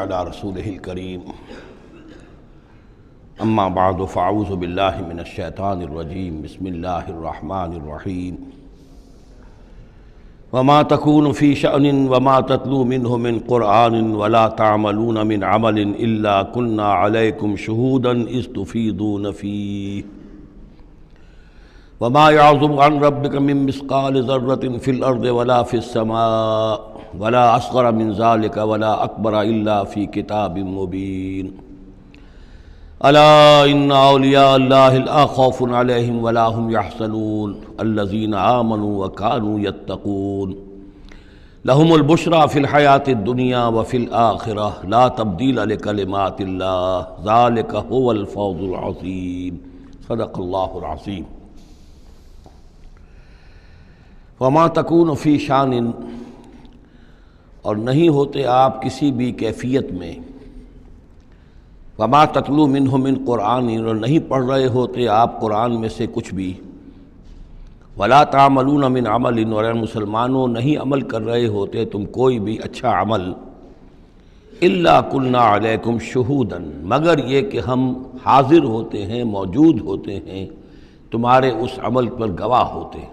علی رسولہ الکریم اما بعد فاعوذ باللہ من الشیطان الرجیم بسم اللہ الرحمن الرحیم وما تکون فی شأن وما تتلو منہ من قرآن ولا تعملون من عمل الا کنا علیکم شہودا اذ تفیضون فیہ وما يعزب عن ربك من مثقال ذرة في الأرض ولا في السماء ولا أصغر من ذلك ولا أكبر إلا في كتاب مبين ألا إن أولياء الله لا خوف عليهم ولا هم يحزنون الذين آمنوا وكانوا يتقون لهم البشرى في الحياة الدنيا وفي الآخرة لا تبديل لكلمات الله ذلك هو الفوز العظيم صدق الله العظيم وما تکون فی شان، اور نہیں ہوتے آپ کسی بھی کیفیت میں، وما تتلو منہ من قرآن، اور نہیں پڑھ رہے ہوتے آپ قرآن میں سے کچھ بھی، ولا تعملون من عمل، اور اے مسلمانوں نہیں عمل کر رہے ہوتے تم کوئی بھی اچھا عمل، الا کنا علیکم شہودا، مگر یہ کہ ہم حاضر ہوتے ہیں، موجود ہوتے ہیں، تمہارے اس عمل پر گواہ ہوتے ہیں،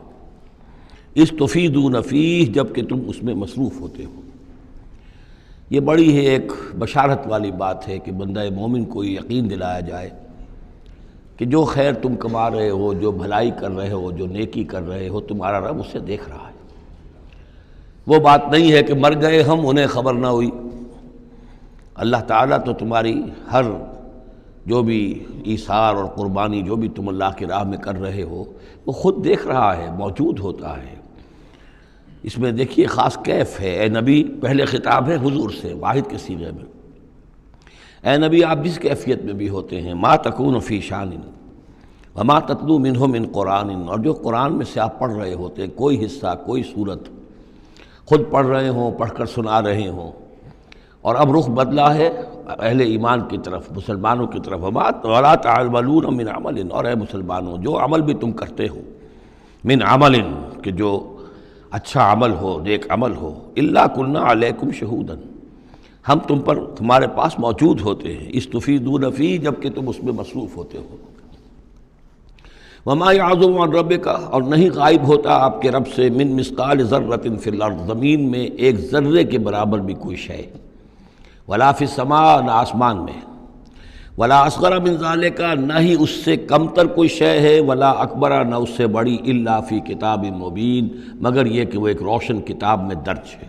اس تفیضون فیہ، جب کہ تم اس میں مصروف ہوتے ہو۔ یہ بڑی ہے ایک بشارت والی بات ہے کہ بندہ مومن کو یقین دلایا جائے کہ جو خیر تم کما رہے ہو، جو بھلائی کر رہے ہو، جو نیکی کر رہے ہو، تمہارا رب اسے دیکھ رہا ہے۔ وہ بات نہیں ہے کہ مر گئے ہم، انہیں خبر نہ ہوئی۔ اللہ تعالیٰ تو تمہاری ہر جو بھی ایثار اور قربانی جو بھی تم اللہ کی راہ میں کر رہے ہو، وہ خود دیکھ رہا ہے، موجود ہوتا ہے۔ اس میں دیکھیے خاص کیف ہے، اے نبی، پہلے خطاب ہے حضور سے واحد کے صیغے میں، اے نبی آپ جس کیفیت میں بھی ہوتے ہیں، ما تکون فی شان وما تتلو منہ من قرآن، اور جو قرآن میں سے آپ پڑھ رہے ہوتے ہیں، کوئی حصہ، کوئی صورت خود پڑھ رہے ہوں، پڑھ کر سنا رہے ہوں، اور اب رخ بدلا ہے اہل ایمان کی طرف، مسلمانوں کی طرف، ولا تعملون من عمل، اور اے مسلمانوں جو عمل بھی تم کرتے ہو، من عمل، کہ جو اچھا عمل ہو، نیک عمل ہو، الا کنا علیکم شہودا، ہم تم پر تمہارے پاس موجود ہوتے ہیں، استفیضون فیہ، جب کہ تم اس میں مصروف ہوتے ہو۔ وما یعزب عن ربک، اور نہیں غائب ہوتا آپ کے رب سے، من مثقال ذرۃ فی الارض، زمین میں ایک ذرے کے برابر بھی کوئی شے، ولا فی السماء، نہ آسمان میں، ولا اصغر من ذالک، نہ ہی اس سے کم تر کوئی شے ہے، ولا اکبر، نہ اس سے بڑی، الا فی کتاب مبین، مگر یہ کہ وہ ایک روشن کتاب میں درج ہے۔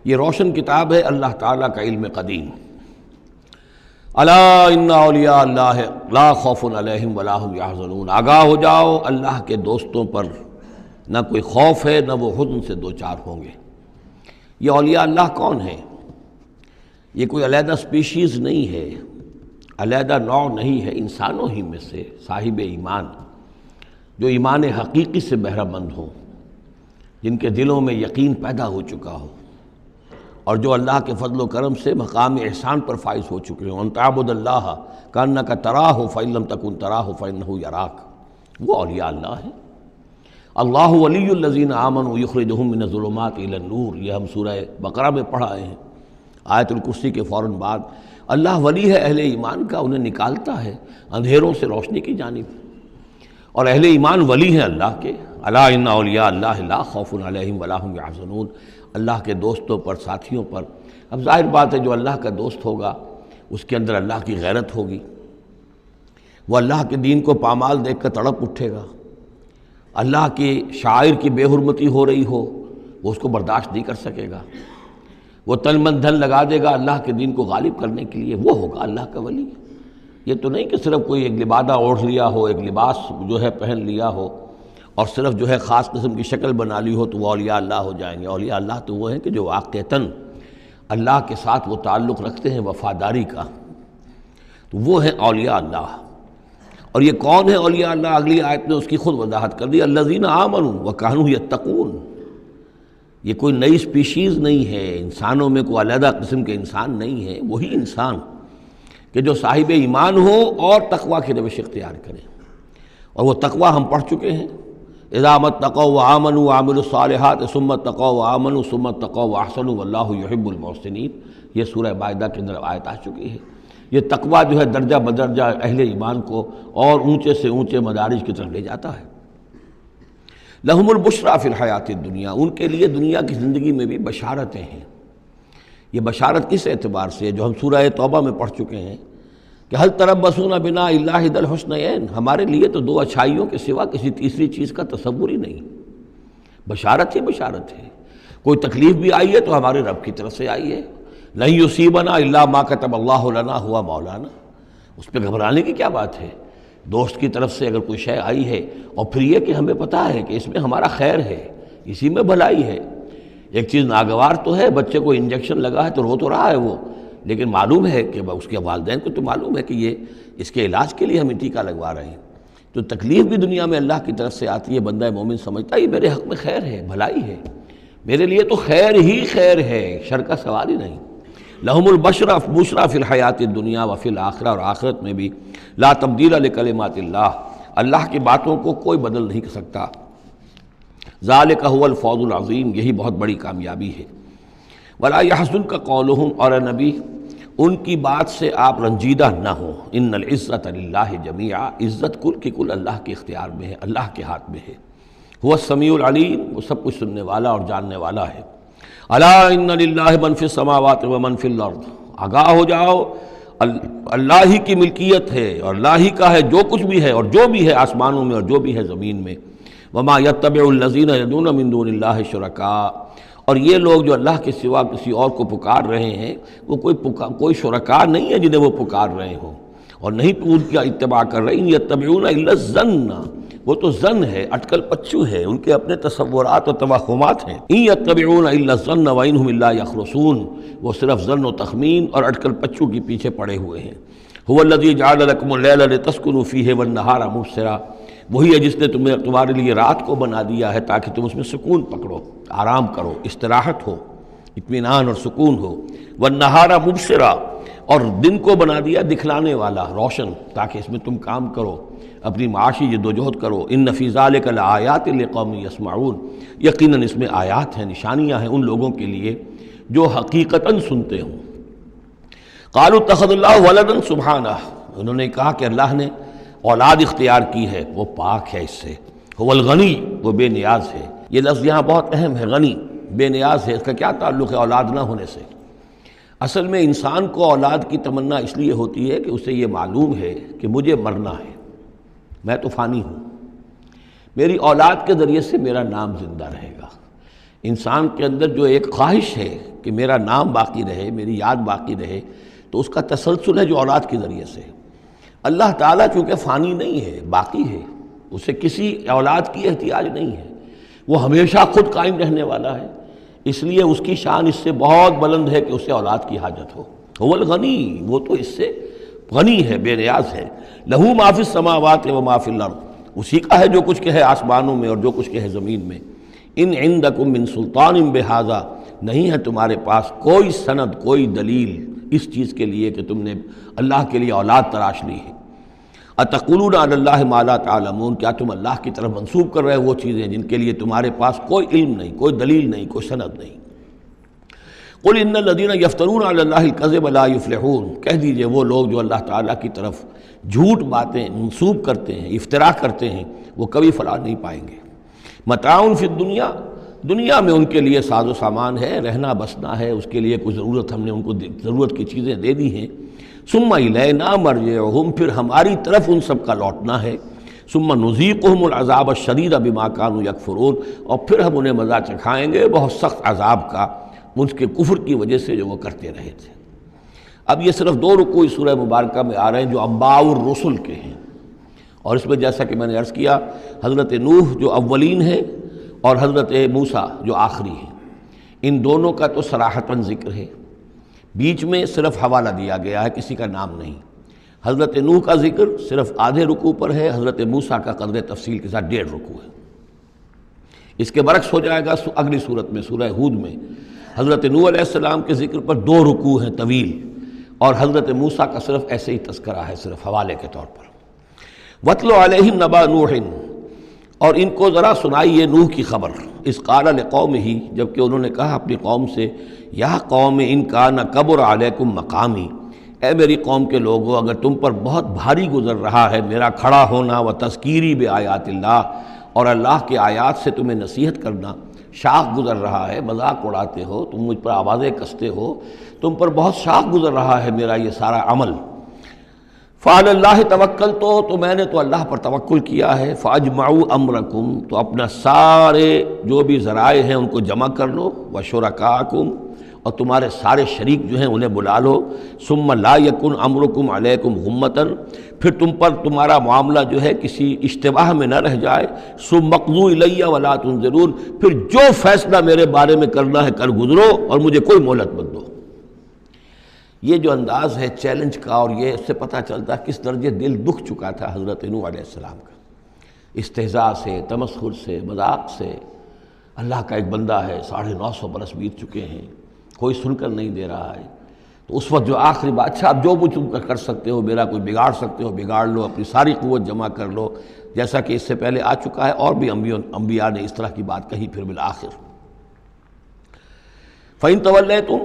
یہ روشن کتاب ہے اللہ تعالیٰ کا علم قدیم۔ الا ان اولیاء اللہ لا خوف علیہم ولا هم یحزنون، آگاہ ہو جاؤ، اللہ کے دوستوں پر نہ کوئی خوف ہے، نہ وہ حزن سے دوچار ہوں گے۔ یہ اولیاء اللہ کون ہیں؟ یہ کوئی علیحدہ سپیشیز نہیں ہے، علیحدہ نوع نہیں ہے، انسانوں ہی میں سے صاحب ایمان، جو ایمان حقیقی سے بہرہ مند ہوں، جن کے دلوں میں یقین پیدا ہو چکا ہو، اور جو اللہ کے فضل و کرم سے مقام احسان پر فائز ہو چکے ہوں۔ ان تعبد اللہ کأنک تراہ فإن لم تکن تراہ فإنہ یراک، وہ اولیاء اللہ ہیں۔ اللہ ولی الذین آمنوا یخرجہم من الظلمات الی النور، یہ ہم سورہ بقرہ میں پڑھ آئے ہیں، آیت الکرسی کے فوراً بعد۔ اللہ ولی ہے اہل ایمان کا، انہیں نکالتا ہے اندھیروں سے روشنی کی جانب، اور اہل ایمان ولی ہیں اللہ کے۔ الا ان اولیاء اللہ لا خوف علیہم ولا هم یحزنون، اللہ کے دوستوں پر، ساتھیوں پر۔ اب ظاہر بات ہے جو اللہ کا دوست ہوگا اس کے اندر اللہ کی غیرت ہوگی، وہ اللہ کے دین کو پامال دیکھ کر تڑپ اٹھے گا، اللہ کے شاعر کی بے حرمتی ہو رہی ہو وہ اس کو برداشت نہیں کر سکے گا، وہ تن من دھن لگا دے گا اللہ کے دین کو غالب کرنے کے لیے، وہ ہوگا اللہ کا ولی۔ یہ تو نہیں کہ صرف کوئی ایک لبادہ اوڑھ لیا ہو، ایک لباس جو ہے پہن لیا ہو، اور صرف جو ہے خاص قسم کی شکل بنا لی ہو تو وہ اولیاء اللہ ہو جائیں گے۔ اولیاء اللہ تو وہ ہیں کہ جو واقعتاً اللہ کے ساتھ وہ تعلق رکھتے ہیں وفاداری کا، تو وہ ہیں اولیاء اللہ۔ اور یہ کون ہے اولیاء اللہ؟ اگلی آیت نے اس کی خود وضاحت کر دی، الذین آمنوا وکانوا یتقون۔ یہ کوئی نئی سپیشیز نہیں ہے، انسانوں میں کوئی علیحدہ قسم کے انسان نہیں ہے، وہی انسان کہ جو صاحب ایمان ہو اور تقویٰ کی روش اختیار کرے، اور وہ تقویٰ ہم پڑھ چکے ہیں۔ اذا اتقوا وآمنوا وعملوا الصالحات ثم اتقوا وآمنوا ثم اتقوا واحسنوا واللہ یحب المحسنین، یہ سورہ مائدہ کے اندر آیت آ چکی ہے۔ یہ تقویٰ جو ہے درجہ بدرجہ اہل ایمان کو اور اونچے سے اونچے مدارج کی طرف لے جاتا ہے۔ لہم البشریٰ فی الحیات الدنیا، ان کے لیے دنیا کی زندگی میں بھی بشارتیں ہیں۔ یہ بشارت کس اعتبار سے ہے؟ جو ہم سورہ توبہ میں پڑھ چکے ہیں کہ هل تربصون بنا الا احدى الحسنيين، ہمارے لیے تو دو اچھائیوں کے سوا کسی تیسری چیز کا تصور ہی نہیں۔ بشارت ہی بشارت ہے۔ کوئی تکلیف بھی آئی ہے تو ہمارے رب کی طرف سے آئی ہے۔ لن یصیبنا الا ما كتب اللہ لنا هو مولانا، اس پہ گھبرانے کی کیا بات ہے؟ دوست کی طرف سے اگر کوئی شے آئی ہے اور پھر یہ کہ ہمیں پتہ ہے کہ اس میں ہمارا خیر ہے، اسی میں بھلائی ہے۔ ایک چیز ناگوار تو ہے، بچے کو انجیکشن لگا ہے تو رو تو رہا ہے وہ، لیکن معلوم ہے کہ اس کے والدین کو تو معلوم ہے کہ یہ اس کے علاج کے لیے ہم ٹیکہ لگوا رہے ہیں۔ تو تکلیف بھی دنیا میں اللہ کی طرف سے آتی ہے، بندہ مومن سمجھتا ہے یہ میرے حق میں خیر ہے، بھلائی ہے، میرے لیے تو خیر ہی خیر ہے، شر کا سوال ہی نہیں۔ لہم البشریٰ فی الحیات الدنیا وفی الآخرہ، اور آخرت میں بھی لا تبدیل لکلمات اللہ، اللہ کی باتوں کو کوئی بدل نہیں کر سکتا۔ ذالک هو الفوز العظیم، یہی بہت بڑی کامیابی ہے۔ ولا یحزنک قولہم، اور اے نبی ان کی بات سے آپ رنجیدہ نہ ہوں۔ ان العزت للہ جمیعا، عزت کل کی کل اللہ کے اختیار میں ہے، اللہ کے ہاتھ میں ہے۔ هو السمیع العلیم، وہ سب کچھ سننے والا اور جاننے والا ہے۔ الا ان للہ من فی السماوات ومن فی الارض، آگاہ ہو جاؤ، اللہ ہی کی ملکیت ہے اور اللہ ہی کا ہے جو کچھ بھی ہے اور جو بھی ہے آسمانوں میں اور جو بھی ہے زمین میں۔ وما یتبع الذین یدعون من دون اللہ شرکاء، اور یہ لوگ جو اللہ کے سوا کسی اور کو پکار رہے ہیں وہ کوئی شرکاء نہیں ہے جنہیں وہ پکار رہے ہوں، اور نہیں ان کا اتباع کر رہے ہیں۔ یتبعون الا الظن، وہ تو ظن ہے، اٹکل پچو ہے، ان کے اپنے تصورات و توہمات ہیں۔ ان یتبعون الا الظن وانہم الا یخرصون، وہ صرف ظن و تخمین اور اٹکل پچو کے پیچھے پڑے ہوئے ہیں۔ هو الذی جعل لکم اللیل لتسکنوا فیہ والنہار مبصرا، وہی ہے جس نے تمہارے لیے رات کو بنا دیا ہے تاکہ تم اس میں سکون پکڑو، آرام کرو، استراحت ہو، اطمینان اور سکون ہو۔ والنہار مبصرا، اور دن کو بنا دیا دکھلانے والا، روشن، تاکہ اس میں تم کام کرو، اپنی معاشی جدوجہد کرو۔ ان فی ذلک لآیات لقوم یسمعون، یقیناً اس میں آیات ہیں، نشانیاں ہیں ان لوگوں کے لیے جو حقیقتاً سنتے ہوں۔ قالوا اتخذ اللہ ولدا سبحانہ، انہوں نے کہا کہ اللہ نے اولاد اختیار کی ہے، وہ پاک ہے اس سے۔ هو الغنی، وہ بے نیاز ہے۔ یہ لفظ یہاں بہت اہم ہے، غنی، بے نیاز ہے۔ اس کا کیا تعلق ہے اولاد نہ ہونے سے؟ اصل میں انسان کو اولاد کی تمنا اس لیے ہوتی ہے کہ اسے یہ معلوم ہے کہ مجھے مرنا ہے، میں تو فانی ہوں، میری اولاد کے ذریعے سے میرا نام زندہ رہے گا۔ انسان کے اندر جو ایک خواہش ہے کہ میرا نام باقی رہے، میری یاد باقی رہے، تو اس کا تسلسل ہے جو اولاد کے ذریعے سے۔ اللہ تعالیٰ چونکہ فانی نہیں ہے، باقی ہے، اسے کسی اولاد کی احتیاج نہیں ہے، وہ ہمیشہ خود قائم رہنے والا ہے، اس لیے اس کی شان اس سے بہت بلند ہے کہ اسے اولاد کی حاجت ہو۔ هو الغنی، وہ تو اس سے غنی ہے، بے نیاز ہے۔ لہو ما فی السماوات و ما فی الارض، اسی کا ہے جو کچھ کہ ہے آسمانوں میں اور جو کچھ کہ ہے زمین میں۔ ان عندکم من سلطان بہذا، نہیں ہے تمہارے پاس کوئی سند، کوئی دلیل اس چیز کے لیے کہ تم نے اللہ کے لیے اولاد تراش لی ہے۔ اتقولون علی اللہ ما لا تعلمون، کیا تم اللہ کی طرف منسوب کر رہے وہ چیزیں جن کے لیے تمہارے پاس کوئی علم نہیں، کوئی دلیل نہیں، کوئی سند نہیں۔ قل ان الذین یفترون علی اللہ الکذب لا یفلحون، کہہ دیجئے وہ لوگ جو اللہ تعالیٰ کی طرف جھوٹ باتیں منسوب کرتے ہیں، افتراء کرتے ہیں، وہ کبھی فلاح نہیں پائیں گے۔ متاع فی الدنیا، دنیا میں ان کے لیے ساز و سامان ہے، رہنا بسنا ہے، اس کے لیے کچھ ضرورت ہم نے ان کو ضرورت کی چیزیں دے دی ہیں۔ ثم الینا مرجعہم، پھر ہماری طرف ان سب کا لوٹنا ہے۔ ثم نذیقہم العذاب الشدید بما کانوا یکفرون، اور پھر ہم انہیں مزہ چکھائیں گے بہت سخت عذاب کا ان کے کفر کی وجہ سے جو وہ کرتے رہے تھے۔ اب یہ صرف 2 رکوع اس سورہ مبارکہ میں آ رہے ہیں جو انباء الرسل کے ہیں، اور اس میں جیسا کہ میں نے عرض کیا حضرت نوح جو اولین ہیں اور حضرت موسیٰ جو آخری ہیں، ان دونوں کا تو صراحتاً ذکر ہے، بیچ میں صرف حوالہ دیا گیا ہے، کسی کا نام نہیں۔ حضرت نوح کا ذکر صرف آدھے رکوع پر ہے، حضرت موسیٰ کا قدر تفصیل کے ساتھ 1.5 رکوع ہے۔ اس کے برعکس ہو جائے گا اگلی صورت میں، سورہ ہود میں حضرت نوح علیہ السلام کے ذکر پر 2 رکوع ہیں طویل، اور حضرت موسیٰ کا صرف ایسے ہی تذکرہ ہے، صرف حوالے کے طور پر۔ وَاتْلُ عَلَيْهِمْ نَبَأَ نُوحٍ، اور ان کو ذرا سنائیے نوح کی خبر، اس قال لقومہ، جب کہ انہوں نے کہا اپنی قوم سے، یا قوم ان کان کبر علیکم مقامی، اے میری قوم کے لوگوں، اگر تم پر بہت بھاری گزر رہا ہے میرا کھڑا ہونا، و تذکیری بآیات اللہ، اور اللہ کے آیات سے تمہیں نصیحت کرنا، شاق گزر رہا ہے، مذاق اڑاتے ہو تم، مجھ پر آوازیں کستے ہو، تم پر بہت شاق گزر رہا ہے میرا یہ سارا عمل، فعلی اللہ توکلت، تو میں نے تو اللہ پر توکل کیا ہے، فاجمعوا امرکم، تو اپنا سارے جو بھی ذرائع ہیں ان کو جمع کر لو، وشرکاکم، اور تمہارے سارے شریک جو ہیں انہیں بلا لو، ثم لا یکن امرکم علیکم غمۃ، پھر تم پر تمہارا معاملہ جو ہے کسی اشتباہ میں نہ رہ جائے، ثم اقضوا الی ولا تنظرون، پھر جو فیصلہ میرے بارے میں کرنا ہے کر گزرو اور مجھے کوئی مہلت مت دو۔ یہ جو انداز ہے چیلنج کا، اور یہ اس سے پتہ چلتا ہے کس درجے دل دکھ چکا تھا حضرت نوح علیہ السلام کا، استہزاء سے، تمسخر سے، مذاق سے۔ اللہ کا ایک بندہ ہے، 950 برس بیت چکے ہیں، کوئی سن کر نہیں دے رہا ہے، تو اس وقت جو آخری بات، اچھا اب جو بھی تم کر سکتے ہو، میرا کوئی بگاڑ سکتے ہو بگاڑ لو، اپنی ساری قوت جمع کر لو، جیسا کہ اس سے پہلے آ چکا ہے، اور بھی انبیاء نے اس طرح کی بات کہی۔ پھر بالآخر فَإِن تَوَلَّيْتُمْ،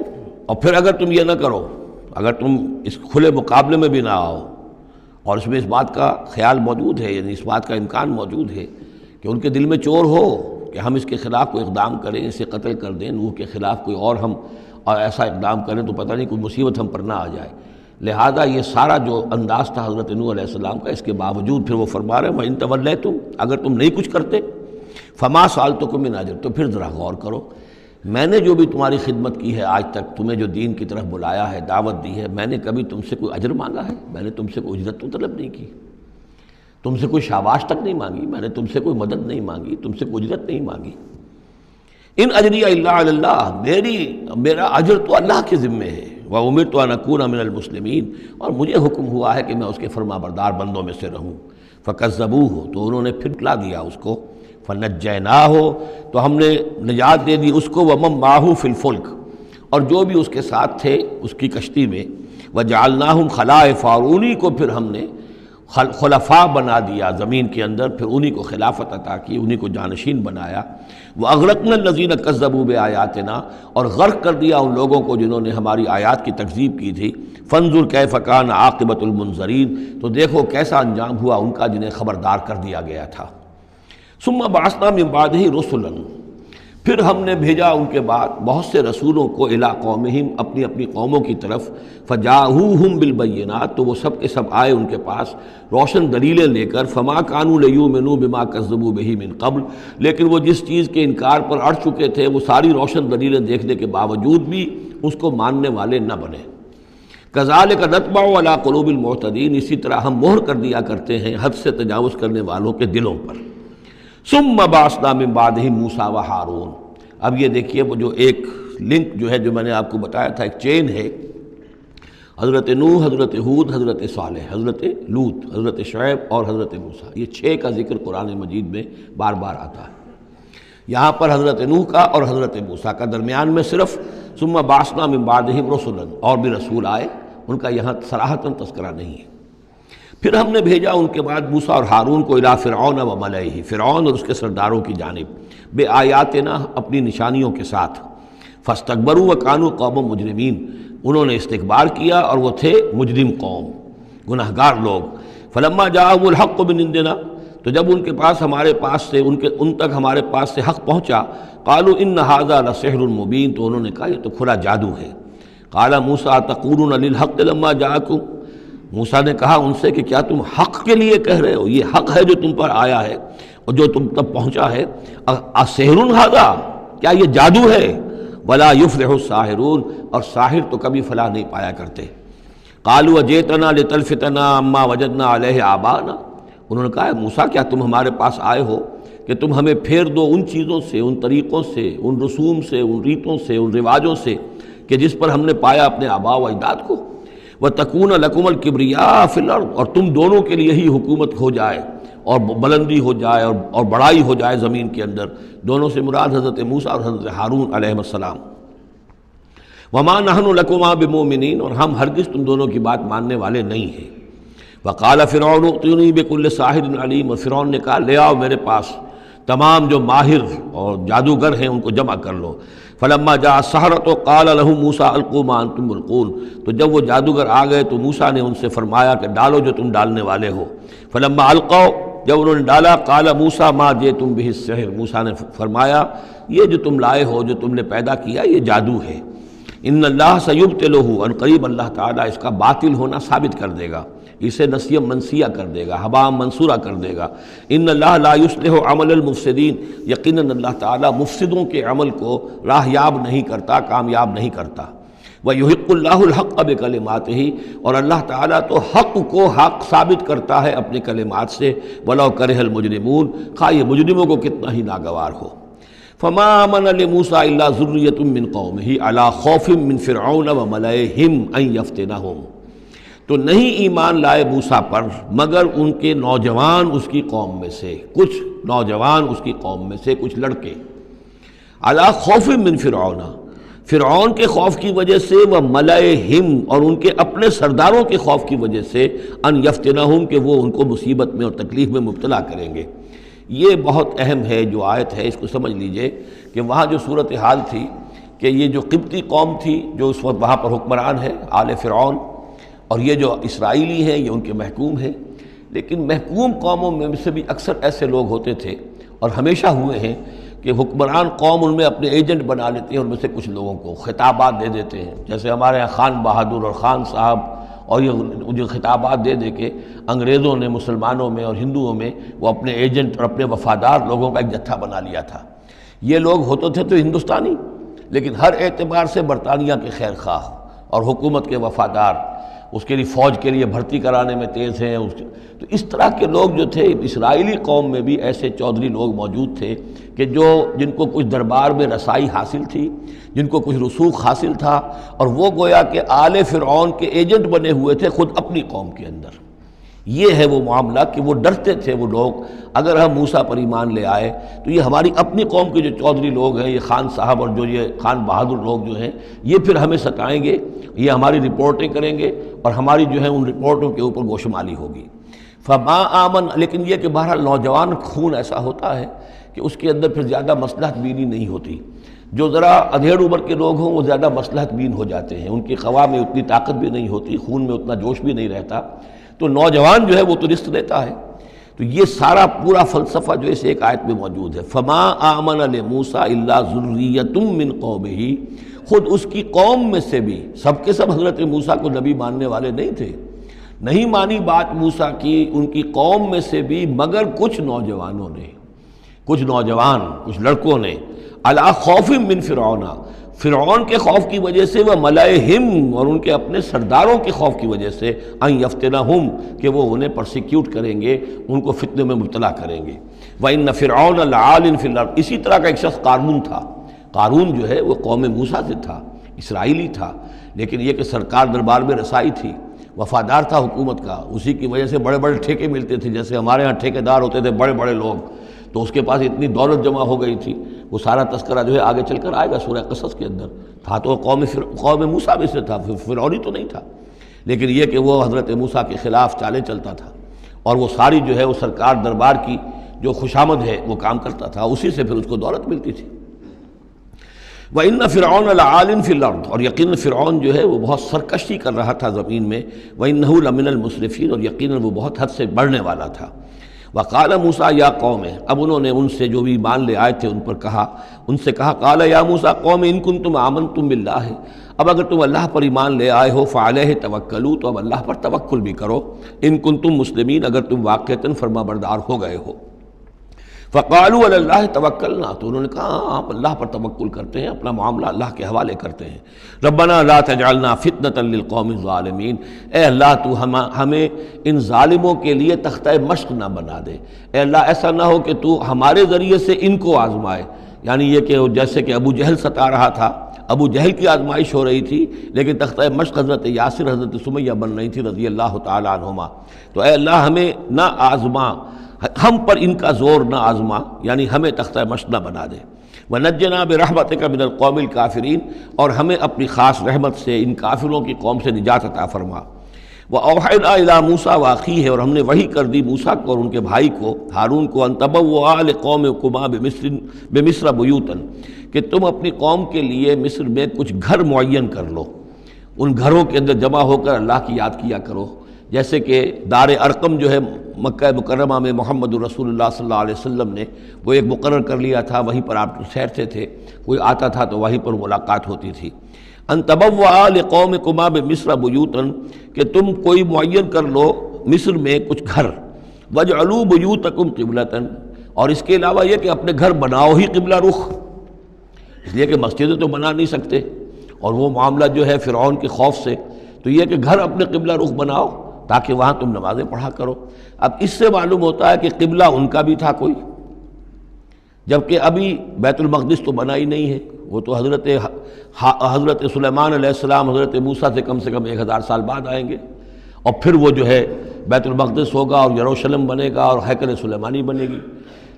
اور پھر اگر تم یہ نہ کرو، اگر تم اس کھلے مقابلے میں بھی نہ آؤ، اور اس میں اس بات کا خیال موجود ہے، یعنی اس بات کا امکان موجود ہے کہ ان کے دل میں چور ہو کہ ہم اس کے خلاف کوئی اقدام کریں، اسے قتل کر دیں، نوح کے خلاف کوئی اور ہم ایسا اقدام کریں تو پتہ نہیں کوئی مصیبت ہم پر نہ آ جائے، لہذا یہ سارا جو انداز تھا حضرت نوح علیہ السلام کا، اس کے باوجود پھر وہ فرما رہے ہیں وَإِن تَوَلَّيْتُمْ، اگر تم نہیں کچھ کرتے، فَمَا سَأَلْتُكُم مِّنْ أَجْرٍ، تو پھر ذرا غور کرو، میں نے جو بھی تمہاری خدمت کی ہے آج تک، تمہیں جو دین کی طرف بلایا ہے، دعوت دی ہے، میں نے کبھی تم سے کوئی اجر مانگا ہے؟ میں نے تم سے کوئی اجرت تو طلب نہیں کی، تم سے کوئی شاباش تک نہیں مانگی، میں نے تم سے کوئی مدد نہیں مانگی، تم سے کوئی اجرت نہیں مانگی۔ ان اجری الا علی اللہ، میرا اجر تو اللہ کے ذمے ہے، وامرت ان اکون من المسلمین، اور مجھے حکم ہوا ہے کہ میں اس کے فرما بردار بندوں میں سے رہوں۔ فکذبوہ، تو انہوں نے پھٹلا دیا اس کو، فنجیناہ، تو ہم نے نجات دے دی اس کو، ومن معہ فی الفلک، اور جو بھی اس کے ساتھ تھے اس کی کشتی میں، وجعلناہم خلائف، اور انہی کو پھر ہم نے خلفاء بنا دیا زمین کے اندر، پھر انہی کو خلافت عطا کی، انہی کو جانشین بنایا۔ وَأَغْرَقْنَا الَّذِينَ كَذَّبُوا بِآيَاتِنَا، اور غرق کر دیا ان لوگوں کو جنہوں نے ہماری آیات کی تکذیب کی تھی۔ فَانظُرْ كَيْفَ كَانَ عَاقِبَةُ الْمُنذَرِينَ، تو دیکھو کیسا انجام ہوا ان کا جنہیں خبردار کر دیا گیا تھا۔ ثُمَّ بَعَثْنَا مِن بَعْدِهِ رُسُلًا، پھر ہم نے بھیجا ان کے بعد بہت سے رسولوں کو، الی قومہم، اپنی اپنی قوموں کی طرف، فجاءوہم بالبینات، تو وہ سب کے سب آئے ان کے پاس روشن دلیلیں لے کر، فما کانوا لیؤمنوا بما کذبوا بہ من قبل، لیکن وہ جس چیز کے انکار پر اڑ چکے تھے وہ ساری روشن دلیلیں دیکھنے کے باوجود بھی اس کو ماننے والے نہ بنے۔ کذالک نطبع علی قلوب المعتدین، اسی طرح ہم مہر کر دیا کرتے ہیں حد سے تجاوز کرنے والوں کے دلوں پر۔ ثم بعثنا من بعدہم موسیٰ و ہارون، اب یہ دیکھیے وہ جو ایک لنک جو ہے جو میں نے آپ کو بتایا تھا، ایک چین ہے، حضرت نوح، حضرت ہود، حضرت صالح، حضرت لوط، حضرت شعیب اور حضرت موسیٰ، یہ 6 کا ذکر قرآن مجید میں بار بار آتا ہے۔ یہاں پر حضرت نوح کا اور حضرت موسیٰ کا، درمیان میں صرف ثم بعثنا من بعدہم رسلا، اور بھی رسول آئے، ان کا یہاں صراحتاً تذکرہ نہیں ہے۔ پھر ہم نے بھیجا ان کے بعد موسیٰ اور ہارون کو الی فرعون و ملئہ، فرعون اور اس کے سرداروں کی جانب، بے آیاتنا، اپنی نشانیوں کے ساتھ، فاستکبروا وکانوا قوم مجرمین، انہوں نے استکبار کیا اور وہ تھے مجرم قوم، گناہگار لوگ۔ فلما جاءهم الحق من عندنا، تو جب ان کے پاس ہمارے پاس سے ان تک ہمارے پاس سے حق پہنچا، قالوا ان ھذا لسحر مبین، تو انہوں نے کہا یہ تو کھلا جادو ہے۔ قال موسیٰ تقولون للحق لما جاءکم، موسیٰ نے کہا ان سے کہ کیا تم حق کے لیے کہہ رہے ہو، یہ حق ہے جو تم پر آیا ہے اور جو تم تک پہنچا ہے، اسحر ھذا، کیا یہ جادو ہے؟ ولا یفلح الساحرون، اور ساحر تو کبھی فلاح نہیں پایا کرتے۔ قالوا اجئتنا لتلفتنا عما وجدنا علیہ آباءنا، انہوں نے کہا موسیٰ کیا تم ہمارے پاس آئے ہو کہ تم ہمیں پھیر دو ان چیزوں سے، ان طریقوں سے، ان رسوم سے، ان ریتوں سے، ان رواجوں سے کہ جس پر ہم نے پایا اپنے آباء و اجداد کو، وَتَكُونَ لَكُمُ الْكِبْرِيَاءُ فِي الْأَرْضِ، اور تم دونوں کے لیے ہی حکومت ہو جائے اور بلندی ہو جائے اور بڑائی ہو جائے زمین کے اندر۔ دونوں سے مراد حضرت موسیٰ اور حضرت ہارون علیہ السلام۔ وَمَا نَحْنُ لَكُمَا بِمُؤْمِنِينَ، اور ہم ہرگز تم دونوں کی بات ماننے والے نہیں ہیں۔ وقال فرعون ائتونی بکل ساحر علیم، اور فرعون نے کہا لے آؤ میرے پاس تمام جو ماہر اور جادوگر ہیں ان کو جمع کر لو۔ فلما جاء السحرۃ قال لهم موسیٰ القوا ما انتم ملقون، تو جب وہ جادوگر آ گئے تو موسیٰ نے ان سے فرمایا کہ ڈالو جو تم ڈالنے والے ہو۔ فلما القوا، جب انہوں نے ڈالا، قال موسیٰ ما جئتم به السحر، موسیٰ نے فرمایا یہ جو تم لائے ہو، جو تم نے پیدا کیا، یہ جادو ہے۔ ان اللہ سیبطلہ، ان قریب اللہ تعالیٰ اس کا باطل ہونا ثابت کر دے گا، اسے نسیہ منسیہ کر دے گا، ہباء منصورہ کر دے گا۔ ان اللہ لا یصلح عمل المفسدین، یقیناً اللہ تعالیٰ مفسدوں کے عمل کو راہیاب نہیں کرتا، کامیاب نہیں کرتا۔ وَيُحِقُّ اللَّهُ الْحَقَّ بِكَلِمَاتِهِ، اور اللہ تعالیٰ تو حق کو حق ثابت کرتا ہے اپنے کلمات سے، وَلَوْ كَرِهَ الْمُجْرِمُونَ، خواہ یہ مجرموں کو کتنا ہی ناگوار ہو۔ فما آمن لموسیٰ الا ذریۃ من قومہ علی خوف من فرعون وملئہم ان یفتنہم، تو نہیں ایمان لائے موسیٰ پر مگر ان کے نوجوان اس کی قوم میں سے، کچھ نوجوان اس کی قوم میں سے، کچھ لڑکے، علی خوف من فرعون، فرعون کے خوف کی وجہ سے، وملئہم، اور ان کے اپنے سرداروں کے خوف کی وجہ سے، ان یفتنہم، کہ وہ ان کو مصیبت میں اور تکلیف میں مبتلا کریں گے۔ یہ بہت اہم ہے جو آیت ہے، اس کو سمجھ لیجئے کہ وہاں جو صورتحال تھی کہ یہ جو قبطی قوم تھی جو اس وقت وہاں پر حکمران ہے آل فرعون، اور یہ جو اسرائیلی ہیں یہ ان کے محکوم ہیں، لیکن محکوم قوموں میں سے بھی اکثر ایسے لوگ ہوتے تھے اور ہمیشہ ہوئے ہیں کہ حکمران قوم ان میں اپنے ایجنٹ بنا لیتے ہیں، ان میں سے کچھ لوگوں کو خطابات دے دیتے ہیں، جیسے ہمارے یہاں خان بہادر اور خان صاحب، اور یہ جو خطابات دے دے کے انگریزوں نے مسلمانوں میں اور ہندوؤں میں وہ اپنے ایجنٹ اور اپنے وفادار لوگوں کا ایک جتھا بنا لیا تھا۔ یہ لوگ ہوتے تھے تو ہندوستانی، لیکن ہر اعتبار سے برطانیہ کے خیر خواہ اور حکومت کے وفادار، اس کے لیے فوج کے لیے بھرتی کرانے میں تیز ہیں۔ تو اس طرح کے لوگ جو تھے اسرائیلی قوم میں بھی ایسے چودھری لوگ موجود تھے کہ جن کو کچھ دربار میں رسائی حاصل تھی، جن کو کچھ رسوخ حاصل تھا، اور وہ گویا کہ آل فرعون کے ایجنٹ بنے ہوئے تھے خود اپنی قوم کے اندر۔ یہ ہے وہ معاملہ کہ وہ ڈرتے تھے وہ لوگ، اگر ہم موسیٰ پر ایمان لے آئے تو یہ ہماری اپنی قوم کے جو چودھری لوگ ہیں، یہ خان صاحب اور جو یہ خان بہادر لوگ جو ہیں، یہ پھر ہمیں ستائیں گے، یہ ہماری رپورٹیں کریں گے اور ہماری جو ہے ان رپورٹوں کے اوپر گوشمالی ہوگی۔ فما آمن، لیکن یہ کہ بہرحال نوجوان خون ایسا ہوتا ہے کہ اس کے اندر پھر زیادہ مصلحت بینی نہیں ہوتی۔ جو ذرا ادھیڑ عمر کے لوگ ہوں وہ زیادہ مصلحت بین ہو جاتے ہیں، ان کی خوا میں اتنی طاقت بھی نہیں ہوتی، خون میں اتنا جوش بھی نہیں رہتا، تو نوجوان جو ہے وہ تو رزق دیتا ہے۔ تو یہ سارا پورا فلسفہ جو اس ایک آیت میں موجود ہے۔ فما آمن لموسیٰ الا ذریۃ من قومہ، خود اس کی قوم میں سے بھی، سب کے سب حضرت موسیٰ کو نبی ماننے والے نہیں تھے، نہیں مانی بات موسیٰ کی، ان کی قوم میں سے بھی مگر کچھ نوجوانوں نے، کچھ نوجوان، کچھ لڑکوں نے، علی خوف من فرعون، فرعون کے خوف کی وجہ سے، وہ ملئہم، اور ان کے اپنے سرداروں کے خوف کی وجہ سے، ان یفتنہم، کہ وہ انہیں پرسیکیوٹ کریں گے، ان کو فتنے میں مبتلا کریں گے۔ وَإِنَّ فِرْعَوْنَ لَعَالٍ فِي الْأَرْضِ، اسی طرح کا ایک شخص قارون تھا۔ قارون جو ہے وہ قوم موسیٰ سے تھا، اسرائیلی تھا، لیکن یہ کہ سرکار دربار میں رسائی تھی، وفادار تھا حکومت کا، اسی کی وجہ سے بڑے بڑے ٹھیکے ملتے تھے، جیسے ہمارے ہاں ٹھیکیدار ہوتے تھے بڑے بڑے لوگ، تو اس کے پاس اتنی دولت جمع ہو گئی تھی۔ وہ سارا تذکرہ جو ہے آگے چل کر آئے گا سورہ قصص کے اندر، تھا تو قوم موسیٰ میں سے تھا، فرعونی تو نہیں تھا، لیکن یہ کہ وہ حضرت موسیٰ کے خلاف چالیں چلتا تھا، اور وہ ساری جو ہے وہ سرکار دربار کی جو خوشامد ہے وہ کام کرتا تھا، اسی سے پھر اس کو دولت ملتی تھی۔ وَإِنَّ فِرْعَوْنَ لَعَالٍ فِي الْأَرْضِ، اور یقیناً فرعون جو ہے وہ بہت سرکشی کر رہا تھا زمین میں، وَإِنَّهُ لَمِنَ الْمُسْرِفِينَ، اور یقیناً وہ بہت حد سے بڑھنے والا تھا۔ وقال موسیٰ یا قوم، اب انہوں نے ان سے جو بھی ایمان لے آئے تھے ان پر کہا، ان سے کہا، قال یا موسیٰ قوم ان کنتم آمنتم باللہ، اب اگر تم اللہ پر ایمان لے آئے ہو، فعلیہ توکلوا، تو اب اللہ پر توکل بھی کرو، ان کنتم مسلمین، اگر تم واقعتاً فرما بردار ہو گئے ہو۔ فقالوا علی اللہ توکلنا، تو انہوں نے کہا ہاں آپ اللہ پر توکل کرتے ہیں، اپنا معاملہ اللہ کے حوالے کرتے ہیں۔ ربنا لا تجعلنا فتنۃ للقوم الظالمین، اے اللہ تو ہمیں ان ظالموں کے لیے تختہ مشق نہ بنا دے، اے اللہ ایسا نہ ہو کہ تو ہمارے ذریعے سے ان کو آزمائے، یعنی یہ کہ جیسے کہ ابو جہل ستا رہا تھا، ابو جہل کی آزمائش ہو رہی تھی، لیکن تختہ مشق حضرت یاسر، حضرت سمیہ بن رہی تھی رضی اللہ تعالیٰ عنہما، تو اے اللہ ہمیں نہ آزما، ہم پر ان کا زور نہ آزما، یعنی ہمیں تختہ مشق نہ بنا دے۔ وَنَجِّنَا بِرَحْمَتِكَ مِنَ الْقَوْمِ الْكَافِرِينَ، اور ہمیں اپنی خاص رحمت سے ان کافروں کی قوم سے نجات عطا فرما۔ وَأَوْحَيْنَا إِلَىٰ مُوسَىٰ وَأَخِيهِ، اور ہم نے وحی کر دی موسیٰ کو اور ان کے بھائی کو ہارون کو، أَن تَبَوَّآ لِقَوْمِكُمَا بِمِصْرَ بُيُوتًا، کہ تم اپنی قوم کے لیے مصر میں کچھ گھر معین کر لو، ان گھروں کے اندر جمع ہو کر اللہ کی یاد کیا کرو، جیسے کہ دار ارقم جو ہے مکہ مکرمہ میں محمد رسول اللہ صلی اللہ علیہ وسلم نے وہ ایک مقرر کر لیا تھا، وہیں پر آپ ٹھہرتے تھے، کوئی آتا تھا تو وہیں پر ملاقات ہوتی تھی۔ ان تبوأ لقومکما بمصر بیوتا، کہ تم کوئی معین کر لو مصر میں کچھ گھر، واجعلوا بیوتکم قبلۃ، اور اس کے علاوہ یہ کہ اپنے گھر بناؤ ہی قبلہ رخ، اس لیے کہ مسجدیں تو بنا نہیں سکتے، اور وہ معاملہ جو ہے فرعون کے خوف سے، تو یہ کہ گھر اپنے قبلہ رخ بناؤ تاکہ وہاں تم نمازیں پڑھا کرو۔ اب اس سے معلوم ہوتا ہے کہ قبلہ ان کا بھی تھا کوئی، جبکہ ابھی بیت المقدس تو بنا ہی نہیں ہے، وہ تو حضرت سلیمان علیہ السلام حضرت موسیٰ سے کم 1000 سال بعد آئیں گے، اور پھر وہ جو ہے بیت المقدس ہوگا اور یروشلم بنے گا اور ہیکل سلیمانی بنے گی۔